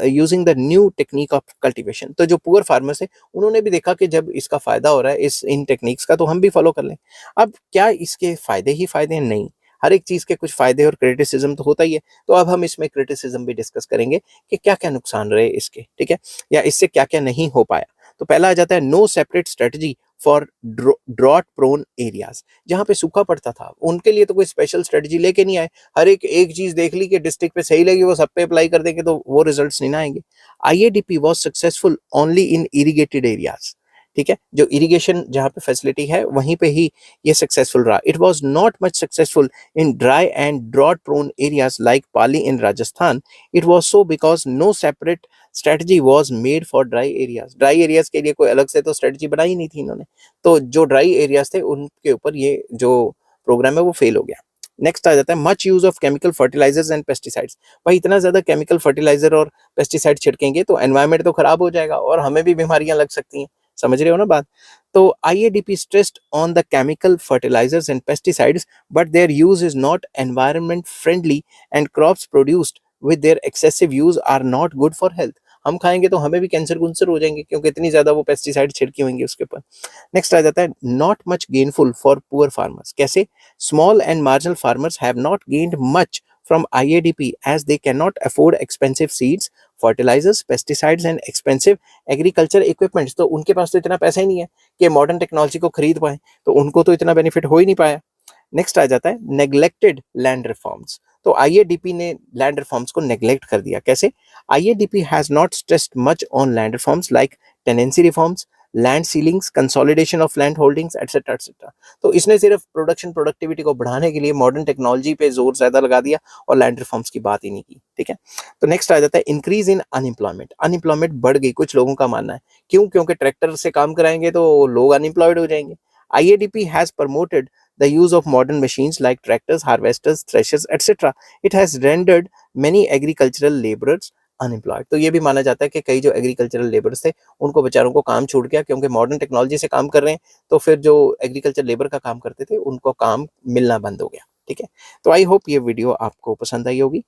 using the new technique of cultivation. तो जो पुअर फार्मर्स है उन्होंने भी देखा कि जब इसका फायदा हो रहा है इस इन टेक्निक्स का, तो हम भी फॉलो कर लें। अब क्या इसके फायदे ही फायदे हैं? नहीं, हर एक चीज के कुछ फायदे और क्रिटिसिज्म तो होता ही है। तो अब हम इसमें क्रिटिसिज्म भी डिस्कस करेंगे कि क्या क्या नुकसान रहे इसके, ठीक है, या इससे क्या क्या नहीं हो पाया। तो पहला आ जाता है no separate strategy for drought prone areas. जहां पे सूखा पड़ता था उनके लिए तो कोई स्पेशल स्ट्रेटजी लेके नहीं आए। हर एक चीज देख ली कि डिस्ट्रिक्ट पे सही लगी वो सब पे अप्लाई कर देंगे, तो वो रिजल्ट्स नहीं ना आएंगे। IADP was successful only in irrigated areas, ठीक है, जो इरिगेशन जहां पे फैसिलिटी है वहीं पे ही ये सक्सेसफुल रहा। It was not much successful in dry and drought prone areas like Pali in Rajasthan. It was so because no separate strategy was made for dry areas. Dry areas के लिए कोई अलग से तो स्ट्रेटजी बनाई नहीं थी इन्होंने, तो जो ड्राई एरियाज थे उनके ऊपर ये जो प्रोग्राम है वो फेल हो गया। नेक्स्ट आ जाता है much use of chemical fertilisers and pesticides. भाई इतना ज्यादा केमिकल फर्टिलाइजर और पेस्टिसाइड छिड़केंगे तो एनवायरमेंट तो खराब हो जाएगा और हमें भी बीमारियां लग सकती हैं। समझ रहे हो ना बात? तो IADP stressed on the chemical fertilisers and pesticides but their use is not environment friendly and crops produced with their excessive use are not good for health. हम खाएंगे तो हमें भी कैंसर कुंसर हो जाएंगे क्योंकि इतनी ज्यादा वो पेस्टिसाइड छिड़की होंगी उसके ऊपर। नेक्स्ट आ जाता है not much gainful for poor farmers. कैसे? Small and marginal farmers have not gained much from IADP as they cannot afford expensive seeds, fertilizers, pesticides and expensive agriculture equipment। तो उनके पास तो इतना पैसा ही नहीं है कि मॉडर्न टेक्नोलॉजी को खरीद पाए, तो उनको तो इतना बेनिफिट हो ही नहीं पाया। नेक्स्ट आ जाता है नेग्लेक्टेड लैंड रिफॉर्म्स। तो आईएडीपी ने लैंड रिफॉर्म्स को नेग्लेक्ट कर दिया। कैसे? IADP has not stressed much on land reforms like tenancy reforms, land ceilings, consolidation of land holdings etcetera etcetera. तो इसने सिर्फ प्रोडक्टिविटी को बढ़ाने के लिए मॉडर्न टेक्नोलॉजी पे जोर ज्यादा लगा दिया और लैंड रिफॉर्म्स की बात ही नहीं की, ठीक है। तो नेक्स्ट आ जाता है इंक्रीज इन अनएम्प्लॉयमेंट। अनएम्प्लॉयमेंट बढ़ गई, कुछ लोगों का मानना है। क्यों? क्योंकि ट्रैक्टर से काम कराएंगे तो लोग अनएम्प्लॉयड हो जाएंगे। IADP has promoted the use of modern machines like tractors, harvesters, threshers, etc. It has rendered many agricultural laborers unemployed. तो ये भी माना जाता है कि कई जो एग्रीकल्चरल लेबर्स थे उनको बेचारों को काम छूट गया क्योंकि मॉडर्न टेक्नोलॉजी से काम कर रहे हैं, तो फिर जो एग्रीकल्चर लेबर का काम करते थे उनको काम मिलना बंद हो गया, ठीक है। तो आई होप ये वीडियो आपको पसंद आई होगी।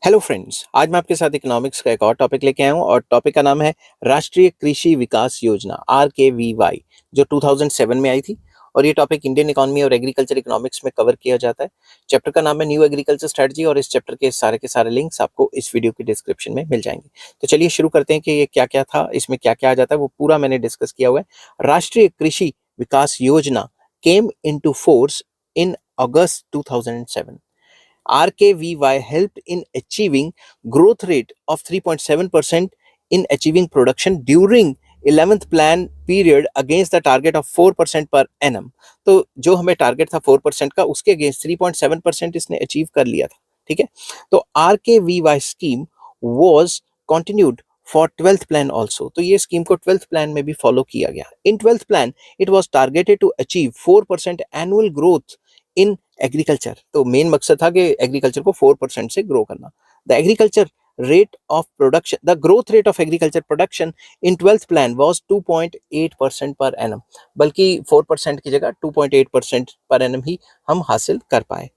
हेलो फ्रेंड्स, आज मैं आपके साथ इकोनॉमिक्स का एक और टॉपिक लेके आया हूँ और टॉपिक का नाम है राष्ट्रीय कृषि विकास योजना RKVY, जो 2007 में आई थी। और ये टॉपिक इंडियन इकोनॉमी और एग्रीकल्चर इकोनॉमिक्स में कवर किया जाता है। चैप्टर का नाम है न्यू एग्रीकल्चर स्ट्रेटजी और इस चैप्टर के सारे लिंक्स आपको इस वीडियो की डिस्क्रिप्शन में मिल जाएंगे। तो चलिए शुरू करते हैं कि ये क्या क्या था, इसमें क्या क्या आ जाता है, वो पूरा मैंने डिस्कस किया हुआ है। राष्ट्रीय कृषि विकास योजना came into force in August 2007। RKVY helped in achieving growth rate of 3.7% in achieving production during 11th plan period against the target of 4% per annum। तो जो हमें टारगेट था 4% का, उसके अगेंस्ट 3.7% इसने अचीव कर लिया था, ठीक है। तो RKVY scheme was continued for 12th plan also. तो ये स्कीम को 12th प्लान में भी फॉलो किया गया। In 12th plan it was targeted to achieve 4% annual growth in agriculture. तो मेन मकसद था कि एग्रीकल्चर को 4% से ग्रो करना। The agriculture rate of production, the growth rate of agriculture production in 12th plan was 2.8% per annum। बल्कि 4% की जगह 2.8% per annum ही हम हासिल कर पाए।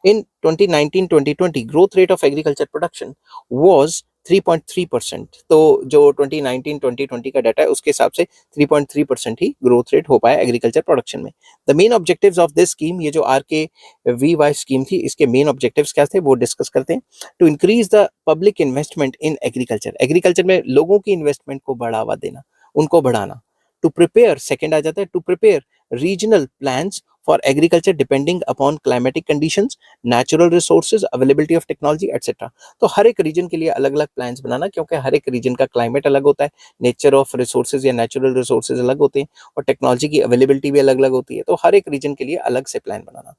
In 2019-2020 growth rate of agriculture production was 3.3%। तो जो 2019-2020 का डाटा है उसके हिसाब से 3.3% ही ग्रोथ रेट हो पाया एग्रीकल्चर प्रोडक्शन में। The main objectives of this scheme, ये जो RKVY स्कीम थी, इसके मेन ऑब्जेक्टिव्स क्या थे वो डिस्कस करते हैं। To increase the public investment in agriculture, agriculture में लोगों की इन्वेस्टमेंट को बढ़ावा देना, उनको बढ़ाना। टू प्रिपेयर, सेकेंड आ जाता है to prepare regional plans for agriculture depending upon climatic conditions, natural resources, availability of technology etcetera. तो हर एक रीजन के लिए अलग अलग प्लान्स बनाना, क्योंकि हर एक रीजन का क्लाइमेट अलग होता है, नेचर ऑफ रिसोर्सेज या नेचुरल रिसोर्सेज अलग होते हैं और टेक्नोलॉजी की अवेलेबिलिटी भी अलग अलग होती है। तो हर एक रीजन के लिए अलग से प्लान बनाना।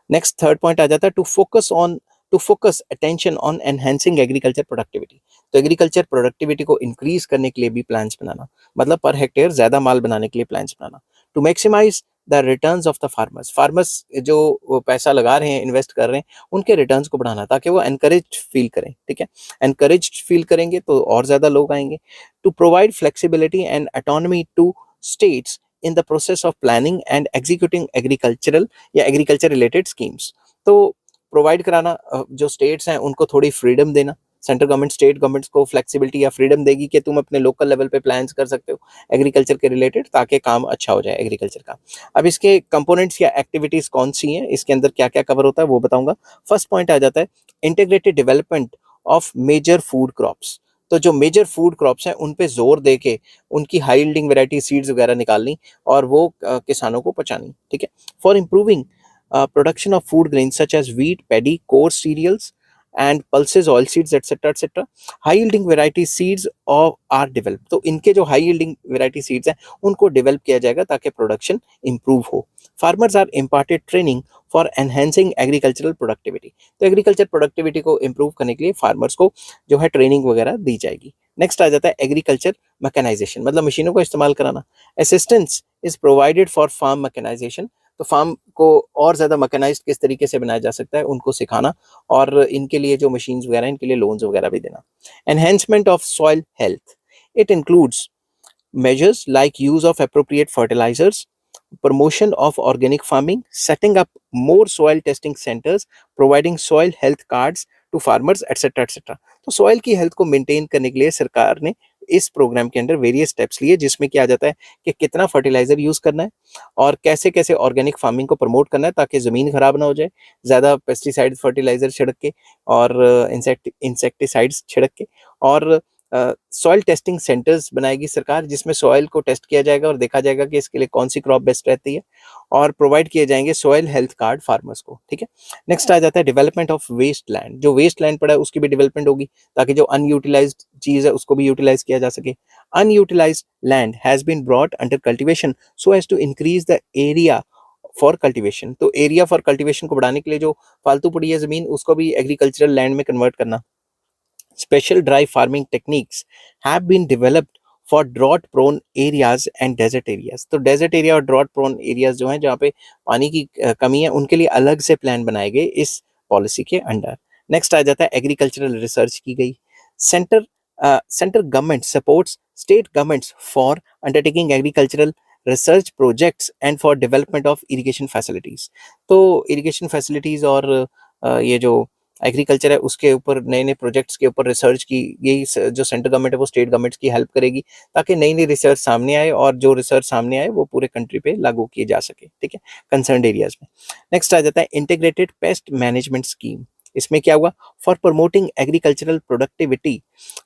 नेक्स्ट थर्ड पॉइंट आ जाता है to focus attention on enhancing agriculture productivity. तो एग्रीकल्चर प्रोडक्टिविटी को इंक्रीज करने के लिए भी प्लान्स बनाना, मतलब पर हेक्टेयर ज्यादा माल बनाने के लिए प्लान्स बनाना। To maximise the returns of the farmers. Farmers जो पैसा लगा रहे हैं, इन्वेस्ट कर रहे हैं, उनके रिटर्न्स को बढ़ाना ताकि वो एनकरेज फील करें, ठीक है। एनकरेज फील करेंगे तो और ज़्यादा लोग आएंगे। To provide flexibility and autonomy to states in the process of planning and executing agricultural या एग्रीकल्चर रिलेटेड स्कीम्स। तो प्रोवाइड कराना, जो स्टेट्स हैं उनको थोड़ी फ्रीडम देना। सेंट्रल गवर्नमेंट स्टेट गवर्नमेंट्स को फ्लेक्सिबिलिटी या फ्रीडम देगी कि तुम अपने लोकल लेवल पे प्लान्स कर सकते हो एग्रीकल्चर के रिलेटेड, ताकि काम अच्छा हो जाए एग्रीकल्चर का। अब इसके कंपोनेंट्स या एक्टिविटीज कौन सी हैं, इसके अंदर क्या क्या कवर होता है वो बताऊंगा। फर्स्ट पॉइंट आ जाता है integrated development of major food crops. तो जो मेजर फूड क्रॉप्स हैं उन पे जोर दे के उनकी हाई यील्डिंग वैरायटी सीड्स वगैरह निकालनी और वो किसानों को पहुंचानी, ठीक है। For improving production of food grains such as wheat, paddy, coarse cereals, and pulses, oilseeds, etc., etc. High yielding variety seeds are developed. तो इनके जो high yielding variety seeds हैं उनको develop किया जाएगा ताकि production improve हो. Farmers are imparted training for enhancing agricultural productivity. तो agriculture productivity को improve करने के लिए farmers को जो है training वगैरह दी जाएगी. नेक्स्ट आ जाता है एग्रीकल्चर मैकेनाइजेशन, मतलब मशीनों का इस्तेमाल कराना। Assistance is provided for farm mechanisation. तो फार्म को और ज़्यादा मैकेनाइज्ड किस तरीके से बनाया जा सकता है उनको सिखाना, और इनके लिए जो मशीन्स वगैरह इनके लिए लोन्स वगैरह भी देना। Enhancement of soil health, it includes measures like use of appropriate fertilizers, promotion of organic farming, setting up more soil testing centers, providing soil health cards to farmers, etc., etc. तो soil की health को maintain करने के लिए सरकार ने इस programme के अंदर वेरियस स्टेप्स लिए, जिसमें क्या आ जाता है कि कितना फर्टिलाइजर यूज करना है और कैसे कैसे ऑर्गेनिक फार्मिंग को प्रमोट करना है ताकि ज़मीन खराब ना हो जाए ज़्यादा पेस्टिसाइड फर्टिलाइजर छिड़क के और इंसेक्टिसाइड्स छिड़क के। और सॉइल टेस्टिंग सेंटर्स बनाएगी सरकार, जिसमें सॉइल को टेस्ट किया जाएगा और देखा जाएगा कि इसके लिए कौन सी क्रॉप बेस्ट रहती है, और प्रोवाइड किए जाएंगे सॉइल हेल्थ कार्ड फार्मर्स को, ठीक है। नेक्स्ट आ जाता है डेवलपमेंट ऑफ वेस्ट लैंड। जो वेस्ट लैंड पड़ा है उसकी भी डेवलपमेंट होगी ताकि जो अनयूटिलाइज्ड चीज है उसको भी यूटिलाइज किया जा सके। Unutilised land has been brought under cultivation so as to increase the area for cultivation. तो एरिया फॉर कल्टिवेशन को बढ़ाने के लिए जो फालतू पड़ी है जमीन उसको भी एग्रीकल्चरल लैंड में कन्वर्ट करना। Special dry farming techniques have been developed for drought prone areas and desert areas. तो desert area और drought prone areas जो हैं जहाँ पे पानी की कमी है उनके लिए अलग से प्लान बनाए गए इस पॉलिसी के अंडर। नेक्स्ट आ जाता है एग्रीकल्चरल रिसर्च की गई। Centre government supports state governments for undertaking agricultural research projects and for development of irrigation facilities. तो इरिगेशन फैसिलिटीज और ये जो एग्रीकल्चर है उसके ऊपर नए नए प्रोजेक्ट्स के ऊपर रिसर्च की, यही जो सेंट्रल गवर्नमेंट है वो स्टेट गवर्नमेंट्स की हेल्प करेगी ताकि नई नई रिसर्च सामने आए और जो रिसर्च सामने आए वो पूरे कंट्री पे लागू किए जा सके, ठीक है, कंसर्न्ड एरियाज में। नेक्स्ट आ जाता है इंटीग्रेटेड पेस्ट मैनेजमेंट स्कीम। इसमें क्या हुआ, for promoting agricultural productivity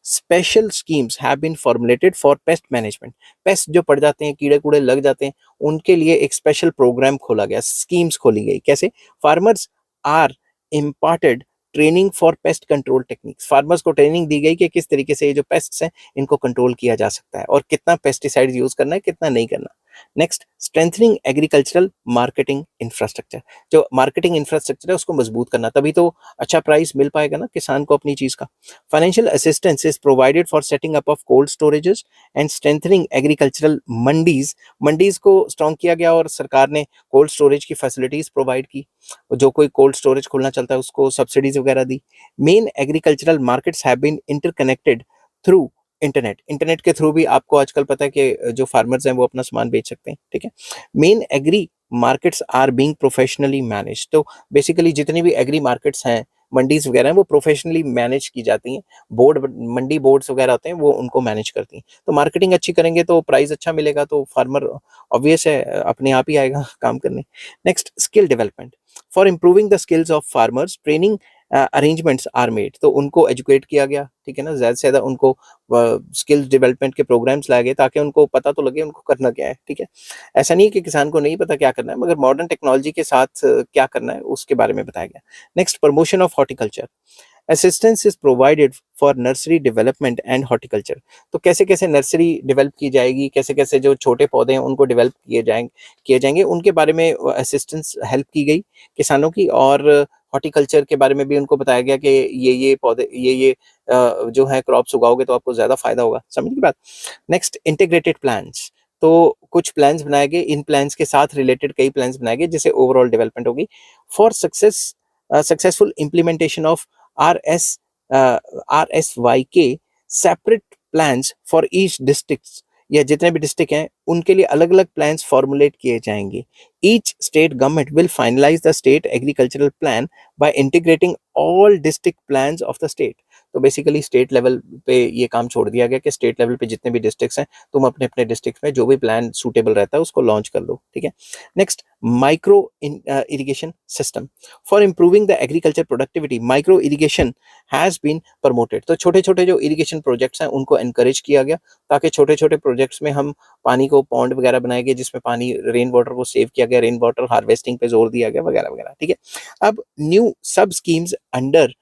special schemes have been formulated for pest management. Pest जो पड़ जाते हैं, कीड़े कूड़े लग जाते हैं, उनके लिए एक स्पेशल प्रोग्राम खोला गया, स्कीम्स खोली गई। कैसे, farmers are imparted training for pest control techniques. Farmers को ट्रेनिंग दी गई कि किस तरीके से ये जो पेस्ट्स हैं इनको कंट्रोल किया जा सकता है और कितना पेस्टिसाइड यूज करना है कितना नहीं करना। Next, strengthening agricultural marketing infrastructure. जो मार्केटिंग इंफ्रास्ट्रक्चर है उसको मजबूत करना, तभी तो अच्छा प्राइस मिल पाएगा ना किसान को अपनी चीज का। Financial assistance is provided for setting up of cold storages and strengthening agricultural mandis. Mandis को स्ट्रॉन्ग किया गया और सरकार ने कोल्ड स्टोरेज की फैसिलिटीज प्रोवाइड की। जो कोई कोल्ड स्टोरेज खोलना चाहता है उसको सब्सिडीज वगैरह दी। Main agricultural markets have been interconnected through internet. Internet के थ्रू भी आपको आजकल पता है कि जो फार्मर्स हैं वो अपना सामान बेच सकते हैं, ठीक है। Main agri markets are being professionally manage. तो बेसिकली जितनी भी एग्री मार्केट्स हैं, मंडीज वगैरह हैं, वो प्रोफेशनली मैनेज की जाती हैं। बोर्ड, मंडी बोर्ड्स वगैरह होते हैं वो उनको मैनेज करती हैं। तो मार्केटिंग अच्छी करेंगे तो प्राइस अच्छा मिलेगा, तो फार्मर ऑब्वियस है अपने आप ही आएगा काम करने। Next, skill development for improving the skills of farmers training arrangements are made. तो उनको एजुकेट किया गया, ठीक है ना, ज़्यादा से ज़्यादा उनको स्किल्स डेवलपमेंट के प्रोग्राम्स लाए गए ताकि उनको पता तो लगे उनको करना क्या है, ठीक है। ऐसा नहीं है कि किसान को नहीं पता क्या करना है, मगर मॉडर्न टेक्नोलॉजी के साथ क्या करना है उसके बारे में बताया गया। Next, promotion of horticulture. Assistance is provided for nursery development and horticulture. तो कैसे कैसे नर्सरी डेवलप की जाएगी, कैसे कैसे जो छोटे पौधे हैं उनको डेवलप किए जाएंगे उनके बारे में असिस्टेंस हेल्प की गई किसानों की। और हॉर्टिकल्चर के बारे में भी उनको बताया गया कि ये पौधे ये जो है क्रॉप्स उगाओगे तो आपको ज्यादा फायदा होगा। समझ की बात। नेक्स्ट, इंटीग्रेटेड प्लान्स तो कुछ प्लान्स बनाए गए, इन प्लान्स के साथ रिलेटेड कई प्लान्स बनाए गए जिससे ओवरऑल डेवलपमेंट होगी। For successful implementation of R S RSY के separate plans for each district, या जितने भी डिस्ट्रिक्ट हैं उनके लिए अलग अलग प्लान्स फॉर्मुलेट किए जाएंगे। Each state government will finalise the state agricultural plan by integrating all district plans of the state. तो बेसिकली स्टेट लेवल पे ये काम छोड़ दिया गया कि स्टेट लेवल पे जितने भी डिस्ट्रिक्ट्स हैं तुम अपने अपने डिस्ट्रिक्ट में जो भी प्लान सूटेबल रहता है उसको लॉन्च कर दो, ठीक है। Next, micro irrigation system for improving the agriculture productivity, micro irrigation has been promoted. तो छोटे छोटे जो इरिगेशन प्रोजेक्ट्स हैं उनको एनकरेज किया गया ताकि छोटे छोटे प्रोजेक्ट्स में हम पानी को पॉन्ड वगैरह बनाए गए जिसमें पानी रेन वाटर को सेव किया गया, रेन वाटर हार्वेस्टिंग पे जोर दिया गया वगैरह वगैरह, ठीक है। अब new sub schemes under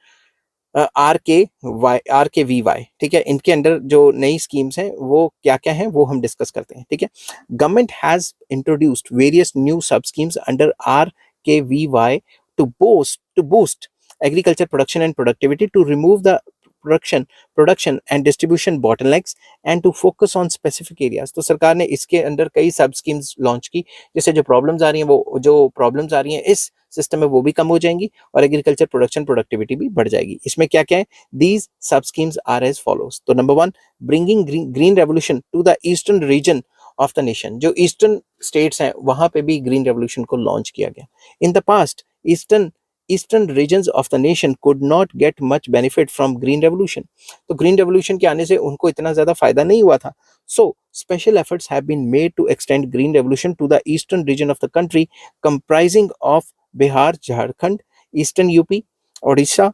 RKVY, ठीक है, इनके अंडर जो नई स्कीम्स हैं वो क्या क्या हैं वो हम डिस्कस करते हैं, ठीक है। Government has introduced various new sub schemes under RKVY to boost agriculture production and productivity, to remove the production and distribution bottlenecks and to focus on specific areas। तो सरकार ने इसके अंदर कई सब स्कीम्स लॉन्च की जिससे जो प्रॉब्लम्स आ रही हैं वो जो प्रॉब्लम्स आ रही हैं इस सिस्टम में वो भी कम हो जाएंगी और एग्रीकल्चर प्रोडक्शन प्रोडक्टिविटी भी बढ़ जाएगी। इसमें क्या क्या है, दीज सब स्कीम्स आर एज फॉलोज। तो number 1, bringing green revolution to the eastern region of the nation. जो ईस्टर्न स्टेट्स हैं वहां पे भी ग्रीन रेवोल्यूशन को लॉन्च किया गया। In the past eastern regions of the nation could not get much benefit from green revolution. तो green revolution के आने से उनको इतना ज्यादा फायदा नहीं हुआ था। सो special efforts have been made to extend green revolution to the eastern region of the country, comprising of Bihar, Jharkhand, eastern UP, Odisha,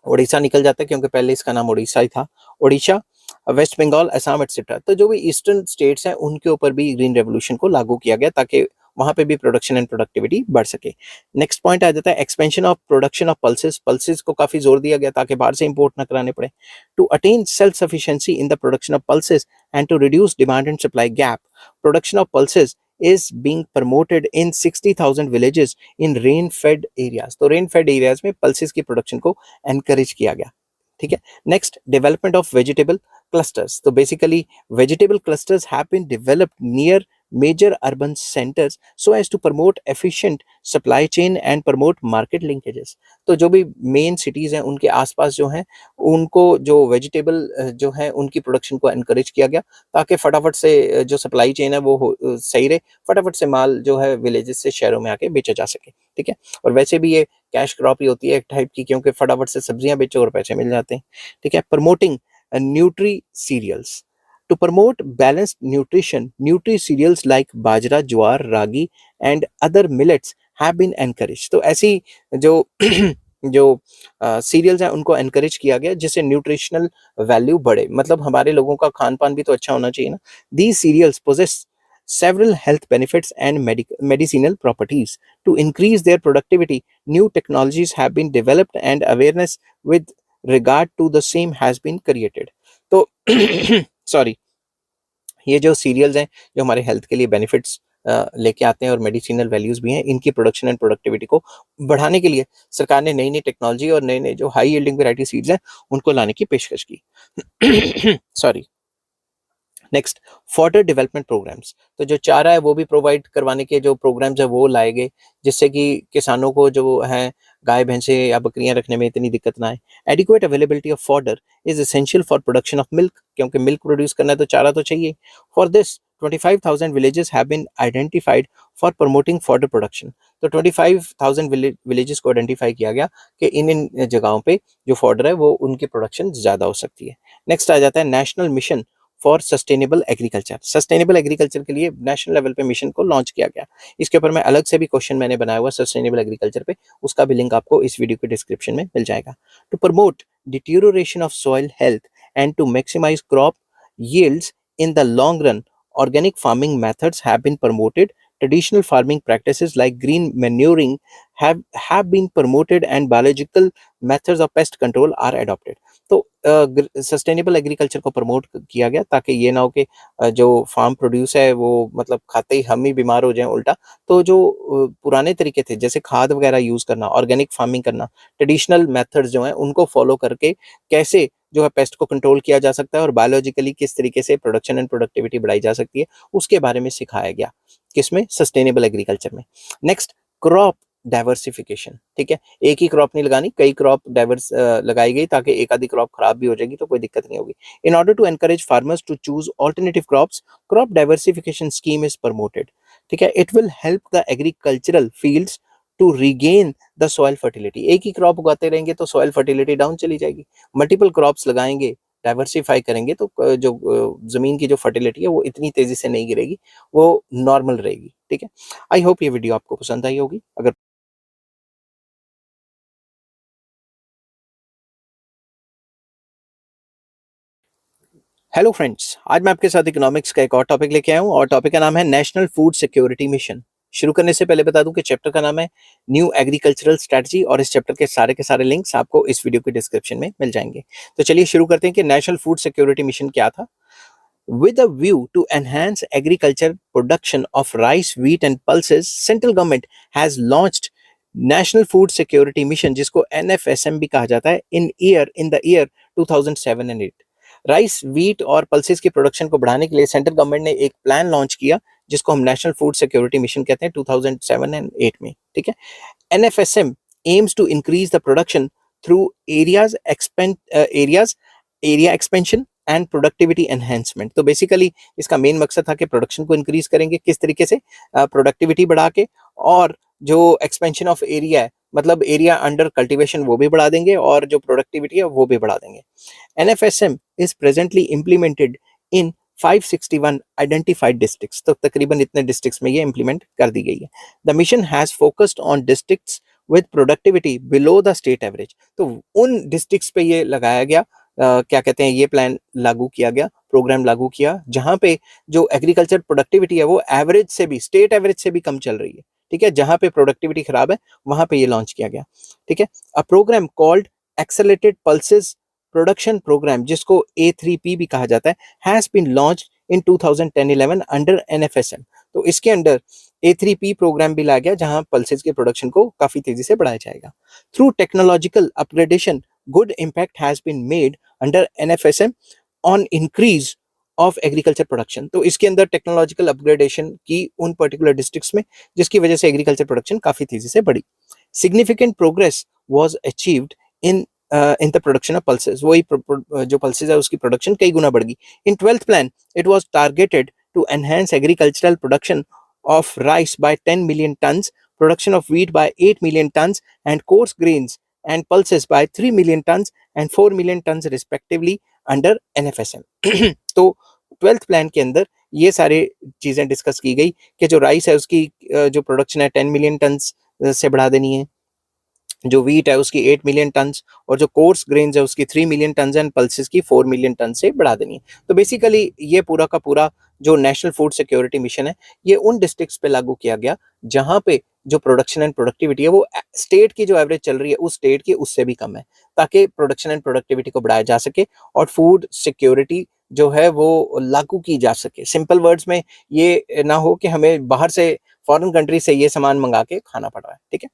Odisha निकल जाता है क्योंकि पहले इसका नाम ओडिशा ही था, ओडिशा, वेस्ट बंगाल, असम एटसेट्रा। तो जो भी ईस्टर्न स्टेट्स हैं उनके ऊपर भी ग्रीन रेवोल्यूशन को लागू किया गया ताकि वहां पे भी प्रोडक्शन एंड प्रोडक्टिविटी बढ़ सके। नेक्स्ट पॉइंट आ जाता है expansion of production of pulses. Pulses को काफी जोर दिया गया ताकि बाहर से इंपोर्ट ना कराने पड़े। To attain self sufficiency in the production of pulses and to reduce demand and supply gap, production of pulses is being promoted in 60,000 villages in rain fed areas। तो रेन फेड एरियाज में pulses की production को encourage किया गया, ठीक है। Next, development of vegetable clusters. तो basically vegetable clusters have been developed near major urban centers so as to promote efficient supply chain and promote market linkages। तो जो भी मेन सिटीज हैं उनके आसपास जो हैं उनको जो वेजिटेबल जो है उनकी प्रोडक्शन को एनकरेज किया गया ताकि फटाफट से जो सप्लाई चेन है वो सही रहे, फटाफट से माल जो है विलेजेस से शहरों में आके बेचा जा सके, ठीक है। और वैसे भी ये कैश क्रॉप ही होती है एक टाइप की क्योंकि फटाफट से सब्जियां बेचो और पैसे मिल जाते हैं, ठीक है। Promoting nutri cereals, to promote balanced nutrition, nutri cereals like bajra, jowar, ragi and other millets have been encouraged। तो ऐसी जो जो सीरियल्स हैं उनको एनकरेज किया गया जिससे न्यूट्रिशनल वैल्यू बढ़े, मतलब हमारे लोगों का खान पान भी तो अच्छा होना चाहिए ना। These cereals possess several health benefits and medicinal properties। To increase their productivity, new technologies have been developed and awareness with regard to the same has been created। तो सॉरी, ये जो सीरियल्स हैं जो हमारे हेल्थ के लिए benefits लेके आते हैं और मेडिसिनल वैल्यूज भी हैं, इनकी प्रोडक्शन एंड प्रोडक्टिविटी को बढ़ाने के लिए सरकार ने नई नई टेक्नोलॉजी और नए नए जो हाई यील्डिंग वैरायटी सीड्स हैं उनको लाने की पेशकश की। Sorry. Next, fodder development programmes. तो जो चारा है वो भी प्रोवाइड करवाने के जो प्रोग्राम्स है वो लाए गए जिससे कि किसानों को जो है गाय भैंसे या बकरियां रखने में इतनी दिक्कत ना आए। Adequate availability of fodder is essential for production of milk, क्योंकि मिल्क प्रोड्यूस करना है तो चारा तो चाहिए। For this 25,000 villages have been identified for promoting fodder production। तो 25,000 villages को आइडेंटिफाई किया गया कि इन जगहों पे जो फॉडर है वो उनकी प्रोडक्शन ज्यादा हो सकती है। नेक्स्ट आ जाता है national mission for sustainable agriculture. Sustainable agriculture के लिए नेशनल लेवल पे मिशन को लॉन्च किया गया। इसके ऊपर मैं अलग से भी क्वेश्चन मैंने बनाया हुआ सस्टेनेबल एग्रीकल्चर पे, उसका भी लिंक आपको इस वीडियो के डिस्क्रिप्शन में मिल जाएगा। To promote deterioration of soil health and to maximise crop yields in the long run, organic farming methods have been promoted। Traditional farming practices like green manuring have been promoted and biological methods of pest control are adopted। तो sustainable agriculture को promote किया गया ताकि ये ना हो कि जो फार्म प्रोड्यूस है वो मतलब खाते ही हम ही बीमार हो जाएं उल्टा। तो जो पुराने तरीके थे जैसे खाद वगैरह यूज़ करना, ऑर्गेनिक फार्मिंग करना, ट्रेडिशनल मेथड्स जो हैं उनको फॉलो करके कैसे जो है पेस्ट को कंट्रोल किया जा सकता है और बायोलॉजिकली किस तरीके से प्रोडक्शन एंड प्रोडक्टिविटी बढ़ाई जा सकती है, उसके बारे में सिखाया गया। किसमें? सस्टेनेबल एग्रीकल्चर में। Next, crop diversification. ठीक है, एक ही क्रॉप नहीं लगानी, कई क्रॉप डाइवर्स लगाई गई ताकि एक आधी क्रॉप खराब भी हो जाएगी तो कोई दिक्कत नहीं होगी। In order to encourage farmers to choose alternative crops, crop diversification scheme is promoted. ठीक है, it will help the agricultural fields to regain the soil fertility. एक ही क्रॉप उगाते रहेंगे तो सॉइल फर्टिलिटी डाउन चली जाएगी। मल्टीपल क्रॉप्स लगाएंगे, डाइवर्सिफाई करेंगे तो जो जमीन की जो फर्टिलिटी है वो इतनी तेजी से नहीं गिरेगी, वो नॉर्मल रहेगी। ठीक है, आई होप ये वीडियो आपको पसंद आई होगी। अगर हेलो फ्रेंड्स, आज मैं आपके साथ इकोनॉमिक्स का एक और टॉपिक लेके आया हूँ और टॉपिक का नाम है नेशनल फूड सिक्योरिटी मिशन। शुरू करने से पहले बता दूं कि चैप्टर का नाम है न्यू एग्रीकल्चरल स्ट्रेटजी और इस चैप्टर के सारे लिंक्स आपको इस वीडियो के डिस्क्रिप्शन में मिल जाएंगे। तो चलिए शुरू करते हैं कि नेशनल फूड सिक्योरिटी मिशन क्या था। With a view to enhance agriculture production of rice, wheat and pulses, central government has launched National Food Security Mission, जिसको NFSM भी कहा जाता है, in the year 2007 and 8। Rice, wheat और pulses की production को बढ़ाने के लिए सेंट्रल गवर्नमेंट ने एक प्लान लॉन्च किया जिसको हम नेशनल फूड सिक्योरिटी मिशन कहते हैं 2007 एंड 8 में। ठीक है, NFSM aims to increase the production through area expansion and productivity enhancement. तो बेसिकली इसका मेन मकसद था कि प्रोडक्शन को इंक्रीज करेंगे किस तरीके से, प्रोडक्टिविटी बढ़ा के, और जो एक्सपेंशन ऑफ एरिया है मतलब एरिया अंडर कल्टीवेशन वो भी बढ़ा देंगे और जो प्रोडक्टिविटी है वो भी बढ़ा देंगे। NFSM is presently implemented in 561 identified districts। तो तकरीबन इतने डिस्ट्रिक्ट्स में ये इम्प्लीमेंट कर दी गई है। The mission has focused on districts with productivity below the state average. तो उन डिस्ट्रिक्ट्स पे ये लगाया गया, क्या कहते हैं, ये प्लान लागू किया गया, प्रोग्राम लागू किया जहां पे जो एग्रीकल्चर प्रोडक्टिविटी है वो एवरेज से भी, स्टेट एवरेज से भी कम चल रही है। ठीक है, जहां पे प्रोडक्टिविटी खराब है वहां पे ये लॉन्च किया गया। ठीक है, a program called accelerated pulses production program, जिसको A3P भी कहा जाता है, has been launch in 2010-11 under NFSM। तो इसके अंडर A3P प्रोग्राम भी ला गया जहां पल्सेस के प्रोडक्शन को काफी तेजी से बढ़ाया जाएगा। Through technological upgradation good impact has been made under NFSM on increase of agriculture production। तो इसके अंदर टेक्नोलॉजिकल अपग्रेडेशन की उन पर्टिकुलर डिस्ट्रिक्ट्स में जिसकी वजह से एग्रीकल्चर प्रोडक्शन काफी तेजी से बढ़ी। Significant progress was achieved in the production of pulses. वही जो पल्सेस है उसकी प्रोडक्शन कई गुना बढ़ गई। In 12th plan it was targeted to enhance agricultural production of rice by 10 million tons, production of wheat by 8 million tons, and coarse grains and pulses by 3 million tons and 4 million tons respectively under NFSM। तो 12th plan के अंदर ये सारे चीजें discuss की गई कि जो राइस है उसकी जो प्रोडक्शन है 10 मिलियन टन से बढ़ा देनी है, जो व्हीट है उसकी 8 मिलियन टन, और जो कोर्स ग्रेन्स है उसकी 3 मिलियन टन एंड पल्सेस की 4 मिलियन टन से बढ़ा देनी है। तो बेसिकली ये पूरा का पूरा जो नेशनल फूड सिक्योरिटी मिशन है ये उन डिस्ट्रिक्ट्स पे लागू किया गया जहां पे जो प्रोडक्शन एंड प्रोडक्टिविटी है वो स्टेट की जो एवरेज चल रही है उस स्टेट की उससे भी कम है, ताकि प्रोडक्शन एंड प्रोडक्टिविटी को बढ़ाया जा सके और फूड सिक्योरिटी जो है वो लागू की जा सके। सिंपल वर्ड्स में ये ना हो कि हमें बाहर से, फॉरेन कंट्री से ये सामान मंगा के खाना पड़ रहा है। ठीक है,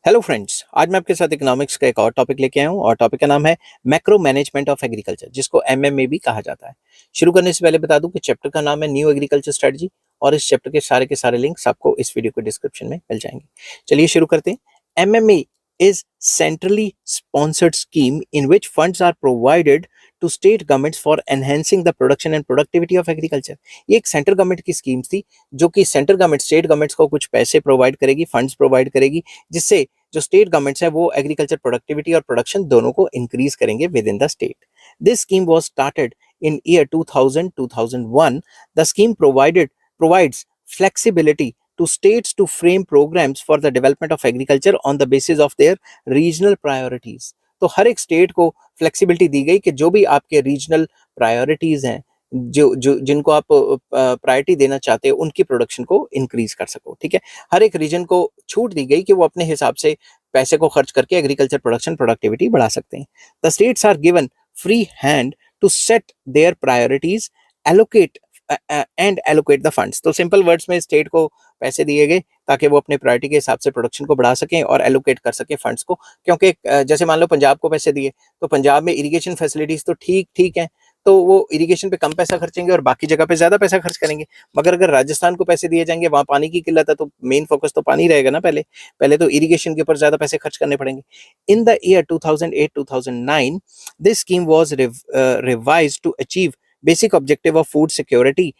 हेलो फ्रेंड्स, आज मैं आपके साथ इकोनॉमिक्स का एक और टॉपिक लेके आया हूँ और टॉपिक का नाम है मैक्रो मैनेजमेंट ऑफ एग्रीकल्चर, जिसको MMA भी कहा जाता है। शुरू करने से पहले बता दूं कि चैप्टर का नाम है न्यू एग्रीकल्चर स्ट्रेटजी और इस चैप्टर के सारे लिंक्स आपको इस वीडियो के डिस्क्रिप्शन में मिल जाएंगे। चलिए शुरू करते हैं। MMA is centrally sponsored scheme in which funds are provided to state governments for enhancing the production and productivity of agriculture। ये एक सेंट्रल गवर्नमेंट की स्कीम थी जो कि सेंट्रल गवर्नमेंट स्टेट गवर्नमेंट्स को कुछ पैसे प्रोवाइड करेगी, फंड्स प्रोवाइड करेगी, जिससे जो स्टेट गवर्नमेंट्स है वो एग्रीकल्चर प्रोडक्टिविटी और प्रोडक्शन दोनों को इंक्रीज करेंगे with in the state. This scheme was started in year 2000-2001। The scheme provides flexibility to states to frame programs for the development of agriculture on the basis of their regional priorities। तो हर एक state को flexibility दी गई कि जो भी आपके regional priorities हैं जो जो जिनको आप प्रायोरिटी देना चाहते हो उनकी प्रोडक्शन को इंक्रीज कर सको। ठीक है, हर एक रीजन को छूट दी गई कि वो अपने हिसाब से पैसे को खर्च करके एग्रीकल्चर प्रोडक्शन प्रोडक्टिविटी बढ़ा सकते हैं। The states are given free hand to set their priorities, allocate and allocate the funds. तो सिंपल वर्ड्स में स्टेट को पैसे दिए गए ताकि वो अपने प्रायोरिटी के हिसाब से प्रोडक्शन को बढ़ा सकें और एलोकेट कर सकें फंड्स को। क्योंकि जैसे मान लो पंजाब को पैसे दिए तो पंजाब में इरिगेशन फैसिलिटीज तो ठीक ठीक है, तो वो इरिगेशन पे कम पैसा खर्चेंगे और बाकी जगह पे ज्यादा पैसा खर्च करेंगे। मगर अगर राजस्थान को पैसे दिए जाएंगे, वहां पानी की किल्लत है, तो मेन फोकस तो पानी रहेगा ना। पहले पहले तो इरिगेशन के ऊपर ज्यादा पैसे खर्च करने पड़ेंगे। In the year 2008-2009 this scheme was revised to achieve basic objective of food security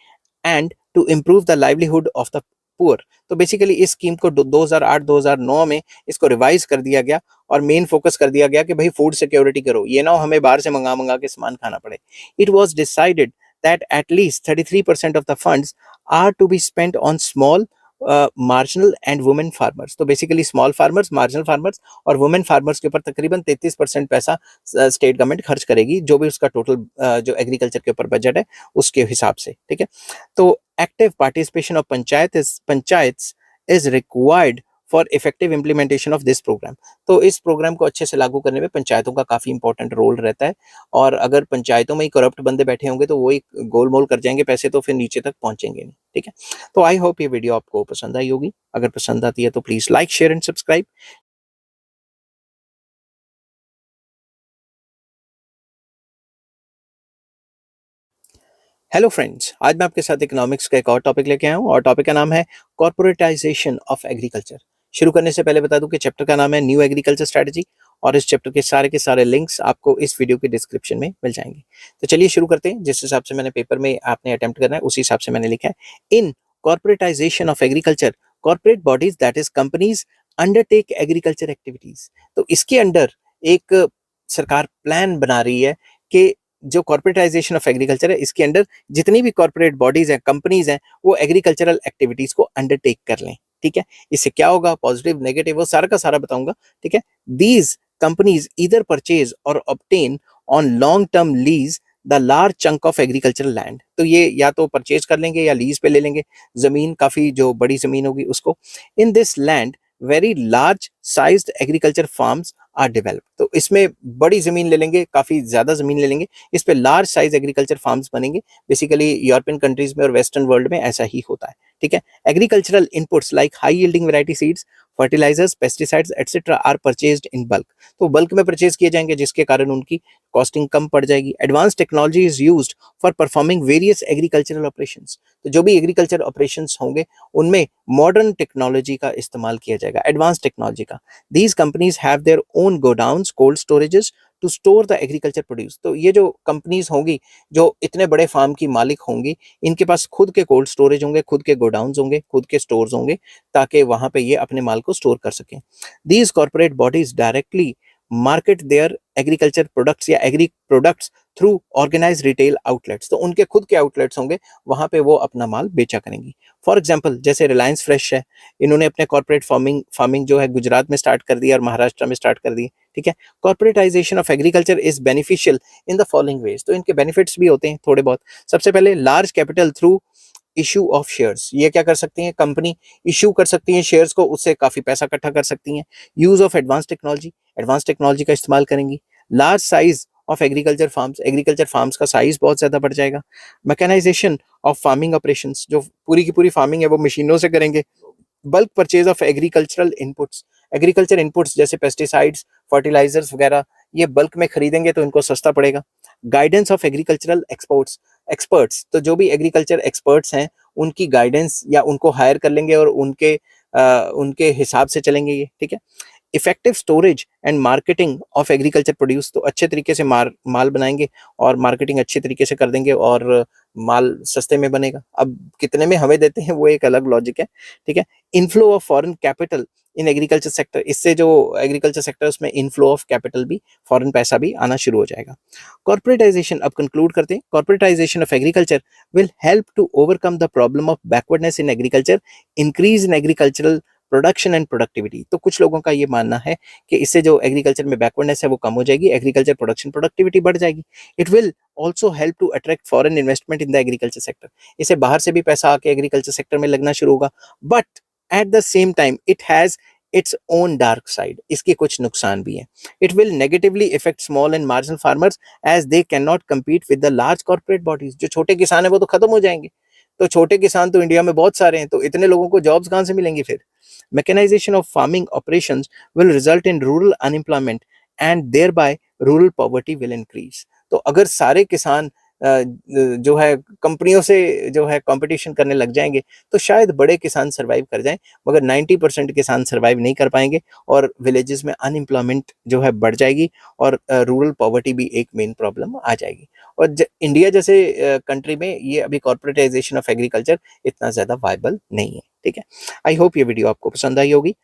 and to improve the livelihood of the poor. तो बेसिकली इस स्कीम को 2008-2009 में इसको रिवाइज कर दिया गया और मेन फोकस कर दिया गया कि भाई फूड सिक्योरिटी करो, ये ना हो हमें बाहर से मंगा मंगा के सामान खाना पड़े। It was decided that at least 33% of the funds are to be spent on small, marginal and women farmers। तो basically small farmers, marginal farmers और वुमेन फार्मर्स के ऊपर तकरीबन 33% पैसा स्टेट गवर्नमेंट खर्च करेगी, जो भी उसका टोटल जो एग्रीकल्चर के ऊपर बजट है उसके हिसाब से। ठीक है, तो active participation of panchayats is required for effective implementation of this programme. तो इस प्रोग्राम को अच्छे से लागू करने में पंचायतों का काफी इंपॉर्टेंट रोल रहता है। और अगर पंचायतों में ही करप्ट बंदे बैठे होंगे तो वो ही गोलमोल कर जाएंगे पैसे, तो फिर नीचे तक पहुंचेंगे नहीं। ठीक है, तो आई होप ये वीडियो आपको पसंद आई होगी। अगर पसंद आती है तो please like, share and subscribe. Hello friends, आज मैं आपके साथ इकोनॉमिक्स का एक और टॉपिक लेके आया हूँ और टॉपिक का नाम है कॉर्पोरेटाइजेशन ऑफ एग्रीकल्चर। शुरू करने से पहले बता दूं कि चैप्टर का नाम है न्यू एग्रीकल्चर स्ट्रेटजी और इस चैप्टर के सारे लिंक्स आपको इस वीडियो के डिस्क्रिप्शन में मिल जाएंगे। तो चलिए शुरू करते हैं। जिस हिसाब से मैंने पेपर में आपने अटेम्प्ट करना है उसी हिसाब से मैंने लिखा है। In corporatization of agriculture, corporate bodies that is companies undertake agriculture activities. तो इसके अंडर एक सरकार प्लान बना रही है कि जो कॉर्पोरेटाइजेशन ऑफ एग्रीकल्चर है इसके अंडर जितनी भी कॉर्पोरेट बॉडीज हैं, कंपनीज हैं, वो एग्रीकल्चरल एक्टिविटीज को अंडरटेक कर लें। ठीक है, इससे क्या होगा, पॉजिटिव नेगेटिव वो सारा का सारा बताऊंगा। ठीक है, दीज कंपनीज ईदर परचेज और obtain on long term lease the large chunk of agricultural land. तो ये या तो परचेज कर लेंगे या लीज पे ले लेंगे जमीन, काफी जो बड़ी जमीन होगी उसको। In this land very large sized agriculture farms are develop. तो इसमें बड़ी जमीन ले लेंगे, काफी ज्यादा जमीन ले लेंगे, इस पे लार्ज साइज एग्रीकल्चर फार्म्स बनेंगे। बेसिकली यूरोपियन कंट्रीज में और वेस्टर्न वर्ल्ड में ऐसा ही होता है। ठीक है, agricultural inputs like high yielding variety seeds, fertilisers, pesticides etcetera are purchased in bulk. तो बल्क में परचेज किए जाएंगे जिसके कारण उनकी कॉस्टिंग कम पड़ जाएगी। Advance technology is used for performing various agricultural operations. तो जो भी एग्रीकल्चर ऑपरेशंस होंगे उनमें मॉडर्न टेक्नोलॉजी का इस्तेमाल किया जाएगा, एडवांस टेक्नोलॉजी का। These companies have their own godowns, cold storages to store the agriculture produce। तो ये जो कंपनीज होंगी, जो इतने बड़े फार्म की मालिक होंगी, इनके पास खुद के कोल्ड स्टोरेज होंगे, खुद के गोडाउन्स होंगे, खुद के स्टोर्स होंगे, ताकि वहां पे ये अपने माल को स्टोर कर सकें। These corporate bodies directly market their agriculture products या agri products through organise retail outlets. तो उनके खुद के आउटलेट्स होंगे, वहां पे वो अपना माल बेचा करेंगी। फॉर एग्जाम्पल जैसे रिलायंस फ्रेश है, इन्होंने अपने कॉर्पोरेट फार्मिंग जो है गुजरात में स्टार्ट कर दी और महाराष्ट्र में स्टार्ट कर दी। ठीक है, corporatisation of agriculture is beneficial in the following veg. तो इनके बेनिफिट्स भी होते हैं थोड़े बहुत। सबसे पहले large capital through issue of shares. ये क्या कर सकती हैं, कंपनी इशू कर सकती हैं शेयर्स को, उससे काफी पैसा इकट्ठा कर सकती हैं। यूज ऑफ एडवांस टेक्नोलॉजी का इस्तेमाल करेंगी। Large size of agriculture farms का साइज बहुत ज्यादा बढ़ जाएगा। मैकेनाइजेशन ऑफ फार्मिंग ऑपरेशंस, जो पूरी की पूरी फार्मिंग है वो मशीनों से करेंगे। Bulk purchase of agriculture inputs जैसे पेस्टिसाइड्स, फर्टिलाइजर्स वगैरह, ये बल्क में खरीदेंगे तो इनको सस्ता पड़ेगा। गाइडेंस ऑफ एग्रीकल्चरल एक्सपर्ट्स, तो जो भी एग्रीकल्चर एक्सपर्ट्स हैं उनकी गाइडेंस या उनको हायर कर लेंगे और उनके हिसाब से चलेंगे ये। ठीक है, effective storage and marketing of agriculture produce, तो अच्छे तरीके से माल बनाएंगे और मार्केटिंग अच्छे तरीके से कर देंगे और माल सस्ते में बनेगा। अब कितने में हमें देते हैं वो एक अलग लॉजिक है। ठीक है, inflow of foreign capital in agriculture sector, इससे जो एग्रीकल्चर सेक्टर उसमें इनफ्लो ऑफ कैपिटल भी, फॉरेन पैसा भी आना शुरू हो जाएगा। कॉर्पोरेटाइजेशन, अब कंक्लूड करते हैं। Corporatisation of agriculture will help to overcome the problem of backwardness in agriculture, increase in agricultural production and productivity. तो कुछ लोगों का ये मानना है कि इससे जो एग्रीकल्चर में बैकवर्डनेस है वो कम हो जाएगी, एग्रीकल्चर प्रोडक्शन प्रोडक्टिविटी बढ़ जाएगी। It will also help to attract foreign investment in the agriculture sector. इससे बाहर से भी पैसा आके एग्रीकल्चर सेक्टर में लगना शुरू होगा। But at the same time it has its own dark side, इसके कुछ नुकसान भी हैं। It will negatively effect small and marginal farmers as they can not compete with the large corporate bodies. जो छोटे किसान है वो तो खत्म हो जाएंगे। तो छोटे किसान तो इंडिया में बहुत सारे हैं, तो इतने लोगों को जॉब्स कहाँ से मिलेंगी फिर? Mechanisation of farming operations will result in rural unemployment and thereby rural poverty will increase. तो अगर सारे किसान जो है कंपनियों से जो है कंपटीशन करने लग जाएंगे तो शायद बड़े किसान सरवाइव कर जाएं, मगर 90% किसान सरवाइव नहीं कर पाएंगे और विलेजेस में अनएम्प्लॉयमेंट जो है बढ़ जाएगी और रूरल पॉवर्टी भी एक मेन प्रॉब्लम आ जाएगी। और इंडिया जैसे कंट्री में ये अभी कॉर्पोरेटाइजेशन ऑफ एग्रीकल्चर इतना ज्यादा वायबल नहीं है। ठीक है, आई होप ये वीडियो आपको पसंद आई होगी।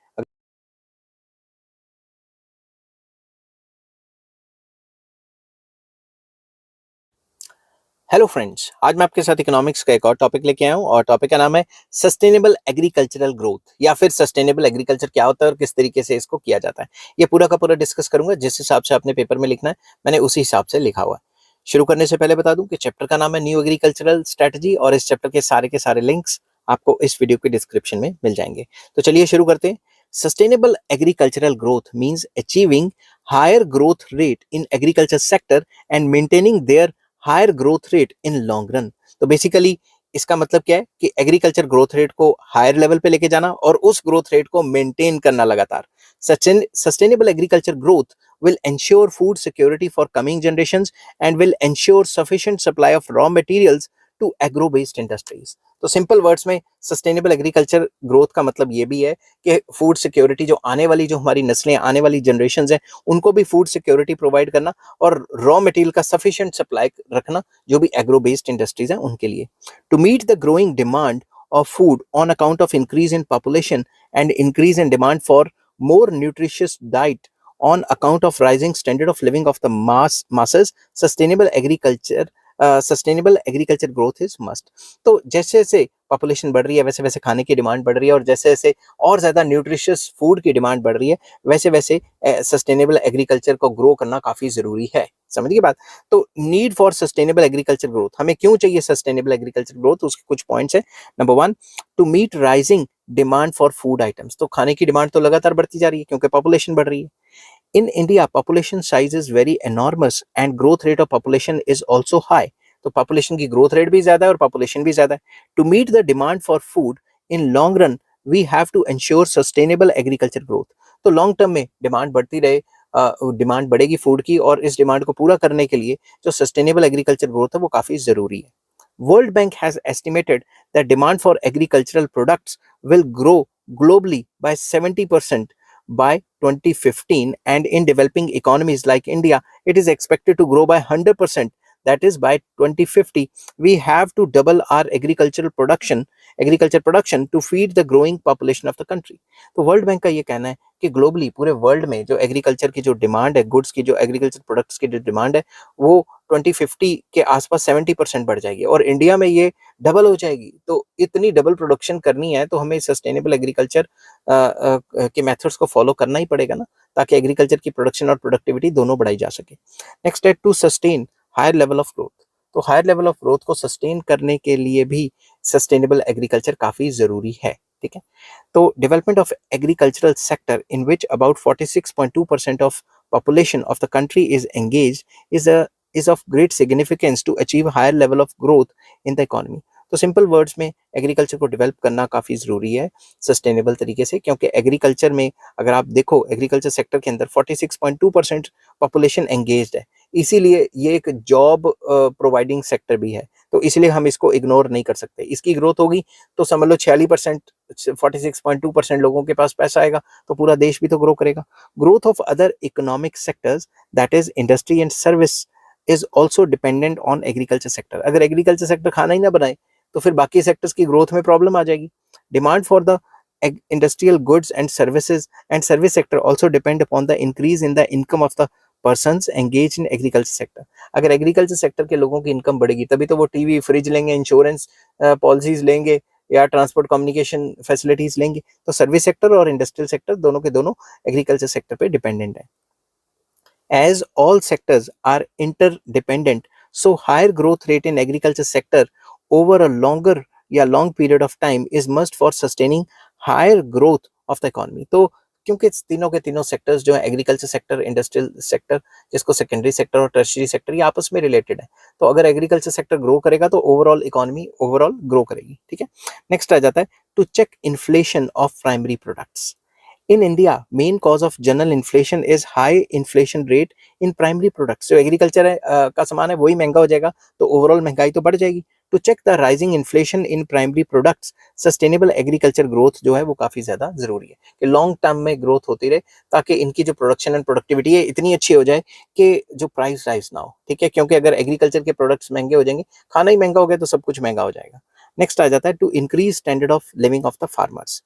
हेलो फ्रेंड्स, आज मैं आपके साथ इकोनॉमिक्स का एक और टॉपिक लेके आया हूँ और टॉपिक का नाम है सस्टेनेबल एग्रीकल्चरल ग्रोथ या फिर सस्टेनेबल एग्रीकल्चर क्या होता है और किस तरीके से इसको किया जाता है। ये पूरा का पूरा डिस्कस करूंगा, जिस हिसाब से आपने पेपर में लिखना है मैंने उसी हिसाब से लिखा हुआ है। शुरू करने से पहले बता दूं कि चैप्टर का नाम है न्यू एग्रीकल्चरल स्ट्रेटजी और इस चैप्टर के सारे लिंक्स आपको इस वीडियो के डिस्क्रिप्शन में मिल जाएंगे। तो चलिए शुरू करते हैं। Sustainable agricultural growth means achieving higher growth rate in agriculture sector and maintaining their higher growth rate in long run. तो बेसिकली इसका मतलब क्या है कि एग्रीकल्चर ग्रोथ रेट को हायर लेवल पे लेके जाना और उस ग्रोथ रेट को मेंटेन करना लगातार। Sustainable agriculture growth will ensure food security for coming generations and will ensure sufficient supply of raw materials to agro based industries। तो सिंपल वर्ड्स में सस्टेनेबल एग्रीकल्चर ग्रोथ का मतलब ये भी है कि फूड सिक्योरिटी, जो आने वाली जो हमारी नस्लें, आने वाली जनरेशन हैं, उनको भी फूड सिक्योरिटी प्रोवाइड करना और रॉ मटेरियल का सफिशिएंट सप्लाई रखना जो भी एग्रो बेस्ड इंडस्ट्रीज हैं उनके लिए। To meet the growing demand of food on account of increase in population and increase in demand for more nutritious diet on account of rising standard of living of the masses, sustainable agriculture growth is must. तो जैसे जैसे population बढ़ रही है वैसे वैसे खाने की डिमांड बढ़ रही है और जैसे जैसे और ज्यादा न्यूट्रिशियस फूड की डिमांड बढ़ रही है वैसे वैसे सस्टेनेबल एग्रीकल्चर को ग्रो करना काफी जरूरी है। समझिए बात। तो need for sustainable agriculture growth, हमें क्यों चाहिए सस्टेनेबल एग्रीकल्चर ग्रोथ, उसके कुछ पॉइंट्स है। Number one, to meet rising demand for food items. तो खाने की डिमांड तो लगातार बढ़ती जा रही है क्योंकि पॉपुलेशन बढ़ रही है। In India, population size is very enormous and growth rate of population is also high. तो population की growth rate भी ज्यादा है और population भी ज्यादा है। To meet the demand for food in long run, we have to ensure sustainable agriculture growth। तो long term में डिमांड बढ़ती रहे, डिमांड बढ़ेगी फूड की और इस डिमांड को पूरा करने के लिए जो सस्टेनेबल एग्रीकल्चर ग्रोथ है वो काफी जरूरी है। World Bank has estimated that demand for agricultural products will grow globally by 70% by 2015, and in developing economies like India it is expected to grow by 100%, that is by 2050 we have to double our agriculture production to feed the growing population of the country। तो world bank का ये कहना है कि globally पूरे world में जो agriculture की जो डिमांड है, गुड्स की, जो एग्रीकल्चर प्रोडक्ट्स की जो डिमांड है वो 2050 के आसपास 70% बढ़ जाएगी और इंडिया में ये डबल हो जाएगी। तो इतनी डबल प्रोडक्शन करनी है तो हमें सस्टेनेबल एग्रीकल्चर के मेथड्स को फॉलो करना ही पड़ेगा ना, ताकि एग्रीकल्चर की प्रोडक्शन और प्रोडक्टिविटी दोनों बढ़ाई जा सके। नेक्स्ट है to sustain higher level of growth. तो हायर लेवल ऑफ ग्रोथ को सस्टेन करने के लिए भी सस्टेनेबल एग्रीकल्चर काफी जरूरी है। ठीक है, तो development of agricultural sector in which about 46.2% of population of the country is engaged is of great significance to achieve higher level of growth in the economy। तो सिंपल वर्ड्स में agriculture को develop करना काफी जरूरी है sustainable तरीके से, क्योंकि एग्रीकल्चर में अगर आप देखो एग्रीकल्चर सेक्टर के अंदर 46.2% पॉपुलेशन एंगेज्ड है, इसीलिए ये एक जॉब प्रोवाइडिंग सेक्टर भी है। तो इसलिए हम इसको इग्नोर नहीं कर सकते। इसकी ग्रोथ होगी तो समझ लो 46%, 46.2% लोगों के पास पैसा आएगा तो पूरा देश भी तो ग्रो करेगा। Growth of other economic sectors that is industry and service is also dependent on agriculture sector. अगर एग्रीकल्चर सेक्टर खाना ही ना बनाए तो फिर बाकी सेक्टर्स की ग्रोथ में प्रॉब्लम आ जाएगी। Demand for the industrial goods and services and service sector also depend upon the increase in the income of the persons engaged in agriculture sector। अगर एग्रीकल्चर सेक्टर के लोगों की इनकम बढ़ेगी तभी तो वो टीवी, फ्रिज लेंगे, इंश्योरेंस पॉलिसीज लेंगे, या ट्रांसपोर्ट कम्युनिकेशन फैसिलिटीज लेंगे, तो सर्विस सेक्टर और इंडस्ट्रियल सेक्टर दोनों के दोनों एग्रीकल्चर सेक्टर पे डिपेंडेंट है. As all sectors are interdependent, so higher growth rate in agriculture sector over a longer या long period of time is must for sustaining higher growth of the economy. तो क्योंकि तीनों के तीनों sectors जो है एग्रीकल्चर सेक्टर, इंडस्ट्रियल सेक्टर, जिसको secondary sector और टर्शियरी सेक्टर, ये आपस में रिलेटेड है. तो अगर एग्रीकल्चर सेक्टर ग्रो करेगा तो ओवरऑल इकोनॉमी ओवरऑल ग्रो करेगी. ठीक है. नेक्स्ट आ जाता है to check inflation of primary products. In India, main cause of general inflation is high inflation rate in primary products. जो एग्रीकल्चर है का सामान है वही महंगा हो जाएगा, तो ओवरऑल महंगाई तो बढ़ जाएगी. To check the rising inflation in primary products, sustainable agriculture growth जो है वो काफी ज्यादा जरूरी है कि लॉन्ग टर्म में ग्रोथ होती रहे, ताकि इनकी जो प्रोडक्शन एंड प्रोडक्टिविटी है इतनी अच्छी हो जाए कि जो प्राइस राइज ना हो. ठीक है, क्योंकि अगर एग्रीकल्चर के प्रोडक्ट्स महंगे हो जाएंगे, खाना ही महंगा हो गया तो सब कुछ महंगा हो जाएगा. नेक्स्ट आ जाता है to increase standard of living of the farmers.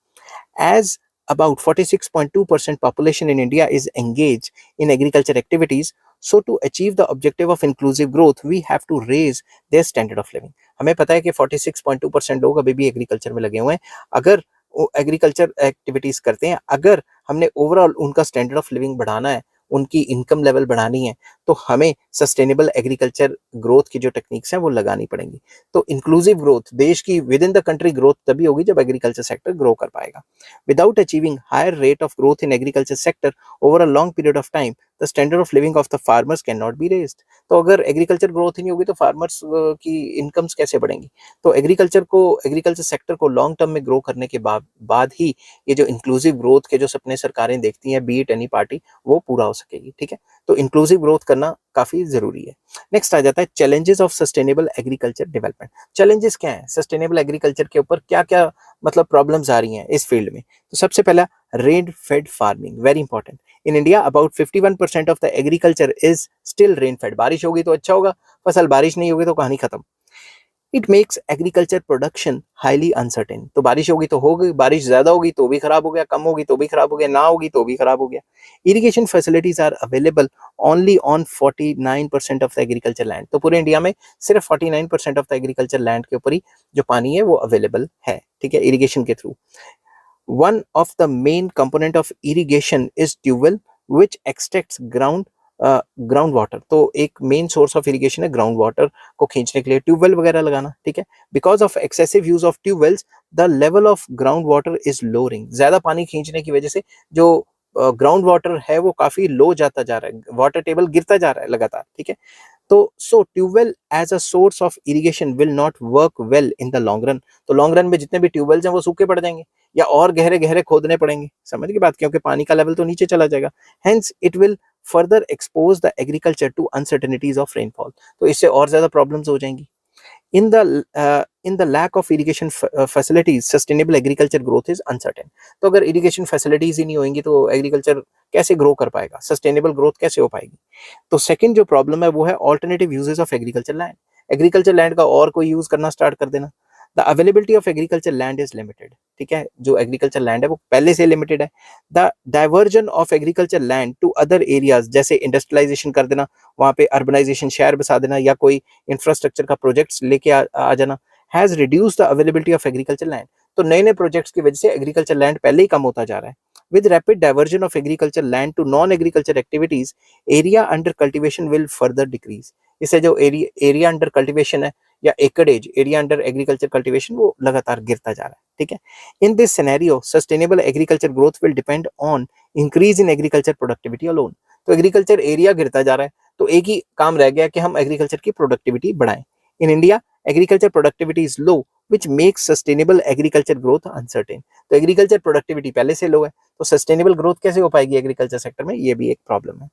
As about 46.2% population in India is engaged in agriculture activities, so to achieve the objective of inclusive growth, we have to raise their standard of living. हमें पता है कि 46.2% लोग अभी भी agriculture में लगे हुए हैं. अगर वो एग्रीकल्चर एक्टिविटीज करते हैं, अगर हमने ओवरऑल उनका स्टैंडर्ड ऑफ लिविंग बढ़ाना है, उनकी इनकम लेवल बढ़ानी है, तो हमें सस्टेनेबल एग्रीकल्चर ग्रोथ की जो टेक्निक्स हैं वो लगानी पड़ेंगी. तो इंक्लूसिव ग्रोथ, देश की within the country growth तभी होगी जब एग्रीकल्चर सेक्टर ग्रो कर पाएगा. Without achieving higher rate of growth in agriculture sector over a long period of time, the standard of living of the farmers can not be raised. तो अगर agriculture growth ही नहीं होगी तो farmers की incomes कैसे बढ़ेंगी. तो एग्रीकल्चर सेक्टर को लॉन्ग टर्म में ग्रो करने के बाद ही ये जो इंक्लूसिव ग्रोथ के जो सपने सरकारें देखती हैं, बी इट एनी पार्टी, वो पूरा हो सकेगी. ठीक है, तो इंक्लूसिव ग्रोथ करना काफी जरूरी है. नेक्स्ट आ जाता है challenges of sustainable agriculture development. Challenges क्या है सस्टेनेबल एग्रीकल्चर के ऊपर, क्या क्या मतलब प्रॉब्लम्स आ रही हैं इस फील्ड में. तो सबसे पहला rain fade farming, very important. In India about 51% of the agriculture is still rain fade. बारिश होगी तो अच्छा होगा, फसल बारिश नहीं होगी तो कहानी खत्म. It makes agriculture production highly uncertain. तो बारिश होगी तो होगी, बारिश ज्यादा होगी तो भी खराब हो गया, कम होगी तो भी खराब हो गया, ना होगी तो भी खराब हो गया. Irrigation facilities are available only on 49% of the agriculture land. तो पूरे इंडिया में सिर्फ 49% ऑफ द एग्रीकल्चर लैंड के ऊपर ही जो पानी है वो अवेलेबल है. ठीक है, इरिगेशन के through. One of the main component of irrigation is tubewell, which extracts ground water. तो एक मेन सोर्स ऑफ इरिगेशन है ग्राउंड वाटर को खींचने के लिए ट्यूबवेल वगैरह लगाना. ठीक है, because of excessive use of tube wells the level of ground water is lowering. ज्यादा पानी खींचने की वजह से जो ग्राउंड वाटर है वो काफी लो जाता जा रहा है, वाटर टेबल गिरता जा रहा है लगातार. ठीक है, तो so tubewell as a source of irrigation will not work well in the long run. तो लॉन्ग रन में जितने भी ट्यूबवेल्स हैं वो सूखे पड़ जाएंगे या और गहरे गहरे खोदने पड़ेंगे. समझ की बात, क्योंकि पानी का लेवल तो नीचे चला जाएगा. Hence it will further expose the agriculture to uncertainties of rainfall. तो इससे और ज्यादा प्रॉब्लम्स हो जाएंगी. In the lack of irrigation facilities, sustainable agriculture growth is uncertain. तो अगर irrigation facilities ही नहीं होंगी तो एग्रीकल्चर कैसे ग्रो कर पाएगा, सस्टेनेबल ग्रोथ कैसे हो पाएगी. तो सेकंड जो प्रॉब्लम है वो है alternative uses of agriculture land. Agriculture land का और कोई यूज करना स्टार्ट कर देना. The availability of agriculture land is limited. ठीक है, जो एग्रीकल्चर लैंड है वो पहले से लिमिटेड है. The diversion of agriculture land to other areas, जैसे इंडस्ट्रियलाइजेशन कर देना, वहां पे अर्बनाइजेशन शहर बसा देना या कोई इंफ्रास्ट्रक्चर का प्रोजेक्ट्स लेके आ जाना, has reduce the availability of agriculture land. तो नए नए प्रोजेक्ट्स की वजह से एग्रीकल्चर लैंड पहले ही कम होता जा रहा है. With rapid diversion of agriculture land to non-agriculture activities, area under cultivation will further decrease. इससे जो एरिया अंडर कल्टीवेशन है या एकड़ेज एरिया अंडर एग्रीकल्चर कल्टीवेशन वो लगातार गिरता जा रहा है. ठीक है, in this scenario sustainable agriculture growth will depend on increase in agriculture productivity alone. तो एग्रीकल्चर एरिया गिरता जा रहा है तो एक ही काम रह गया कि हम एग्रीकल्चर की प्रोडक्टिविटी बढ़ाएं. In India agriculture productivity is low which makes sustainable agriculture growth uncertain. तो एग्रीकल्चर प्रोडक्टिविटी पहले से लो है तो सस्टेनेबल ग्रोथ कैसे हो पाएगी एग्रीकल्चर सेक्टर में, ये भी एक प्रॉब्लम है.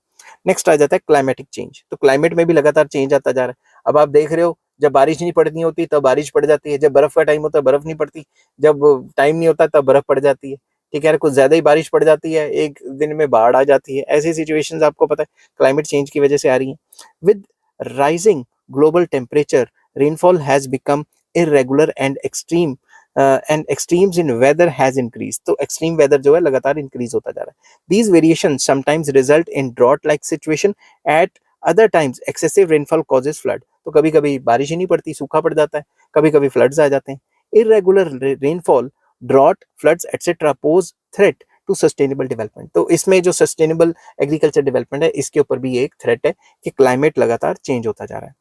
नेक्स्ट आ जाता है क्लाइमेटिक चेंज. तो क्लाइमेट में भी लगातार चेंज आता जा रहा है. अब आप देख रहे हो जब बारिश नहीं पड़नी होती तब बारिश पड़ जाती है, जब बर्फ का टाइम होता है बर्फ नहीं पड़ती, जब टाइम नहीं होता तब बर्फ पड़ जाती है. ठीक है, कुछ ज्यादा ही बारिश पड़ जाती है, एक दिन में बाढ़ आ जाती है. ऐसी सिचुएशंस आपको पता है क्लाइमेट चेंज की वजह से आ रही है. With rising global temperature rainfall has become irregular and extremes in weather has increased. तो extreme weather जो है लगातार increase होता जा रहा है. These variations sometimes result in drought like situation. At other times excessive rainfall causes flood. तो कभी कभी बारिश ही नहीं पड़ती, सूखा पड़ जाता है, कभी कभी फ्लड्स आ जाते हैं. Irregular rainfall, drought, floods etcetera pose threat to sustainable development. तो इसमें जो सस्टेनेबल एग्रीकल्चर डेवलपमेंट है, इसके ऊपर भी ये एक थ्रेट है कि क्लाइमेट लगातार चेंज होता जा रहा है।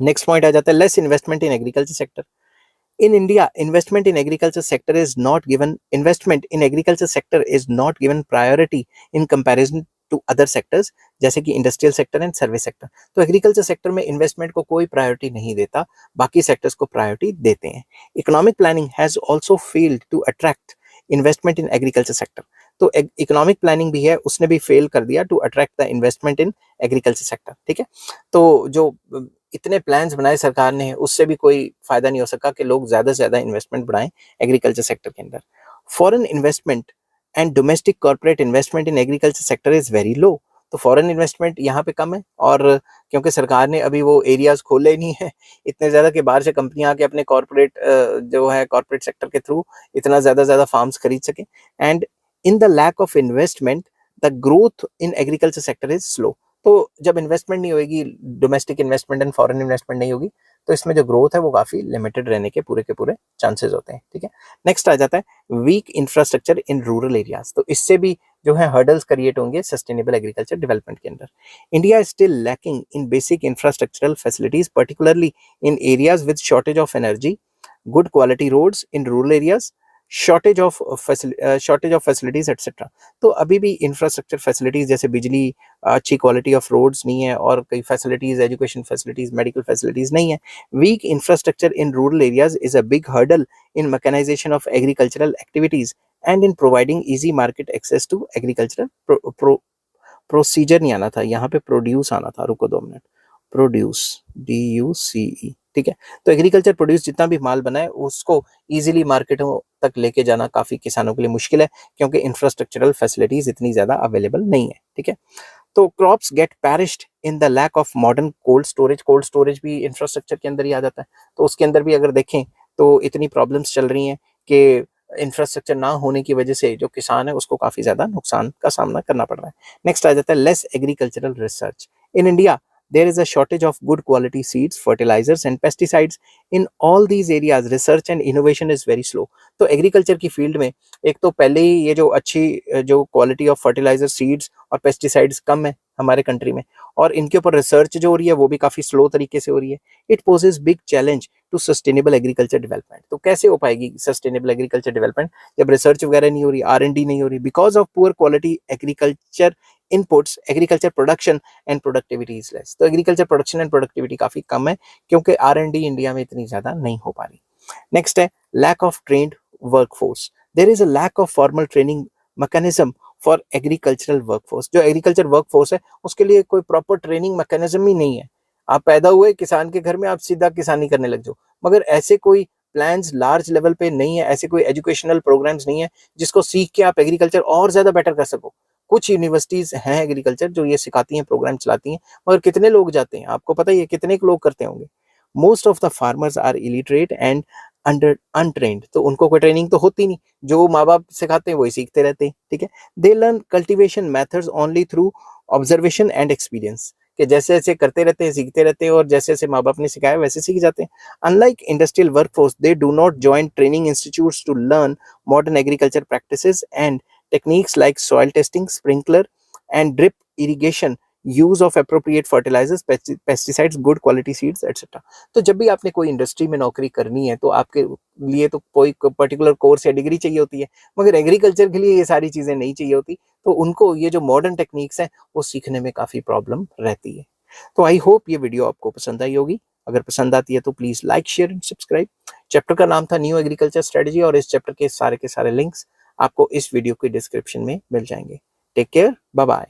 नेक्स्ट पॉइंट आ जाता है less investment in agriculture sector. In India, investment in agriculture sector is not given priority in comparison to other sectors, जैसे कि industrial sector and service sector. तो एग्रीकल्चर सेक्टर में इन्वेस्टमेंट को कोई प्रायोरिटी नहीं देता, बाकी सेक्टर्स को प्रायोरिटी देते हैं। Economic planning has also failed to attract investment in agriculture sector. तो इकोनॉमिक प्लानिंग भी है, उसने भी फेल कर दिया to attract the investment in agriculture sector. ठीक है, तो जो इतने प्लान्स बनाए सरकार ने, उससे भी कोई फायदा नहीं हो सका कि लोग ज्यादा से ज्यादा इन्वेस्टमेंट बढ़ाएं एग्रीकल्चर सेक्टर के अंदर। Foreign investment and domestic corporate investment in agriculture sector is very low. तो फॉरेन इन्वेस्टमेंट यहाँ पे कम है, और क्योंकि सरकार ने अभी वो एरियाज खोले नहीं है इतने ज्यादा कि बाहर से कंपनियां आके अपने कॉर्पोरेट जो है कॉर्पोरेट सेक्टर के थ्रू इतना ज्यादा फार्म्स खरीद सके। And in the lack of investment the growth in agriculture sector is slow. तो जब इन्वेस्टमेंट नहीं होगी, domestic investment and foreign investment नहीं होगी, तो इसमें जो ग्रोथ है वो काफी लिमिटेड रहने के पूरे चांसेस होते हैं। ठीक है, नेक्स्ट आ जाता है weak infrastructure in rural areas. तो इससे भी जो है हर्डल्स क्रिएट होंगे सस्टेनेबल एग्रीकल्चर डेवलपमेंट के अंदर। India is still lacking in basic infrastructural facilities, particularly in areas with shortage of energy, good quality roads in rural areas, shortage of facilities etcetera. तो अभी भी इंफ्रास्ट्रक्चर फैसिलिटीज जैसे बिजली, अच्छी quality of roads नहीं है, और कई facilities, education facilities, medical facilities नहीं है। Weak infrastructure in rural areas is a big hurdle in mechanisation of agricultural activities and in providing easy market access to agricultural procedure नहीं आना था, यहाँ पे प्रोड्यूस आना था, रुको 2 मिनट, प्रोड्यूस, DUCE। ठीक है, तो एग्रीकल्चर प्रोड्यूस जितना भी माल बना है उसको इजीली मार्केटों तक लेके जाना काफी किसानों के लिए मुश्किल है, क्योंकि इंफ्रास्ट्रक्चरल फैसिलिटीज इतनी ज्यादा अवेलेबल नहीं है। ठीक है, तो crops get perished in the lack of modern cold storage भी इंफ्रास्ट्रक्चर के अंदर ही आ जाता है। तो उसके अंदर भी अगर देखें तो इतनी प्रॉब्लम्स चल रही हैं कि इंफ्रास्ट्रक्चर ना होने की वजह से जो किसान है उसको काफी ज्यादा नुकसान का सामना करना पड़ रहा है। नेक्स्ट आ जाता है less agricultural research in India. There is a shortage of good quality seeds, fertilizers and pesticides. In all these areas, research and innovation is very slow. तो एग्रीकल्चर की फील्ड में एक तो पहले ही ये जो अच्छी जो क्वालिटी ऑफ फर्टिलाइजर, सीड्स और पेस्टिसाइड्स कम है हमारे कंट्री में, और इनके ऊपर रिसर्च जो हो रही है वो भी काफी स्लो तरीके से हो रही है। It poses big challenge to sustainable agriculture development. तो कैसे हो पाएगी सस्टेनेबल एग्रीकल्चर डेवलपमेंट जब रिसर्च वगैरह नहीं हो रही, R&D नहीं हो रही, because of poor quality agriculture inputs, agriculture production and productivity is less. तो एग्रीकल्चर प्रोडक्शन एंड प्रोडक्टिविटी काफी कम है, क्योंकि R&D इंडिया में इतनी ज्यादा नहीं हो पा रही। नेक्स्ट है lack of trained workforce. There is a lack of formal training mechanism for agricultural workforce. जो एग्रीकल्चर वर्कफोर्स है उसके लिए कोई प्रॉपर ट्रेनिंग मैकेनिज्म ही नहीं है। आप पैदा हुए किसान के घर में, आप सीधा किसानी करने लग जाओ, मगर ऐसे कोई प्लान्स लार्ज लेवल पे नहीं है, ऐसे कोई एजुकेशनल प्रोग्राम्स नहीं है जिसको सीख के आप एग्रीकल्चर और ज्यादा बेटर कर सको। कुछ यूनिवर्सिटीज हैं एग्रीकल्चर जो ये सिखाती हैं, प्रोग्राम चलाती हैं, मगर कितने लोग जाते हैं आपको पता ही है, कितने लोग करते होंगे। Most of the farmers are illiterate and under untrained. तो उनको कोई ट्रेनिंग तो होती नहीं, जो माँ बाप सिखाते हैं वही सीखते रहते हैं। ठीक है, they learn cultivation methods only through observation and experience, कि जैसे जैसे करते रहते हैं, सीखते रहते हैं, और जैसे जैसे माँ बाप ने सिखाया वैसे सीख जाते हैं। Unlike industrial workforce, they do not join training institutes to learn modern agriculture practices and techniques like soil testing, sprinkler and drip irrigation, use of appropriate fertilizers, pesticides, good quality seeds etc. तो जब भी आपने कोई industry में नौकरी करनी है तो आपके लिए तो कोई पर्टिकुलर कोर्स या डिग्री चाहिए होती है, मगर एग्रीकल्चर के लिए ये सारी चीजें नहीं चाहिए होती। तो उनको ये जो मॉडर्न टेक्निक्स हैं वो सीखने में काफी प्रॉब्लम रहती है। तो आई होप ये वीडियो आपको पसंद आई होगी। अगर पसंद आती है तो please like, share and subscribe. Chapter का नाम था न्यू एग्रीकल्चर स्ट्रेटजी, और इस चैप्टर के सारे लिंक्स आपको इस वीडियो के डिस्क्रिप्शन में मिल जाएंगे। Take care, bye bye.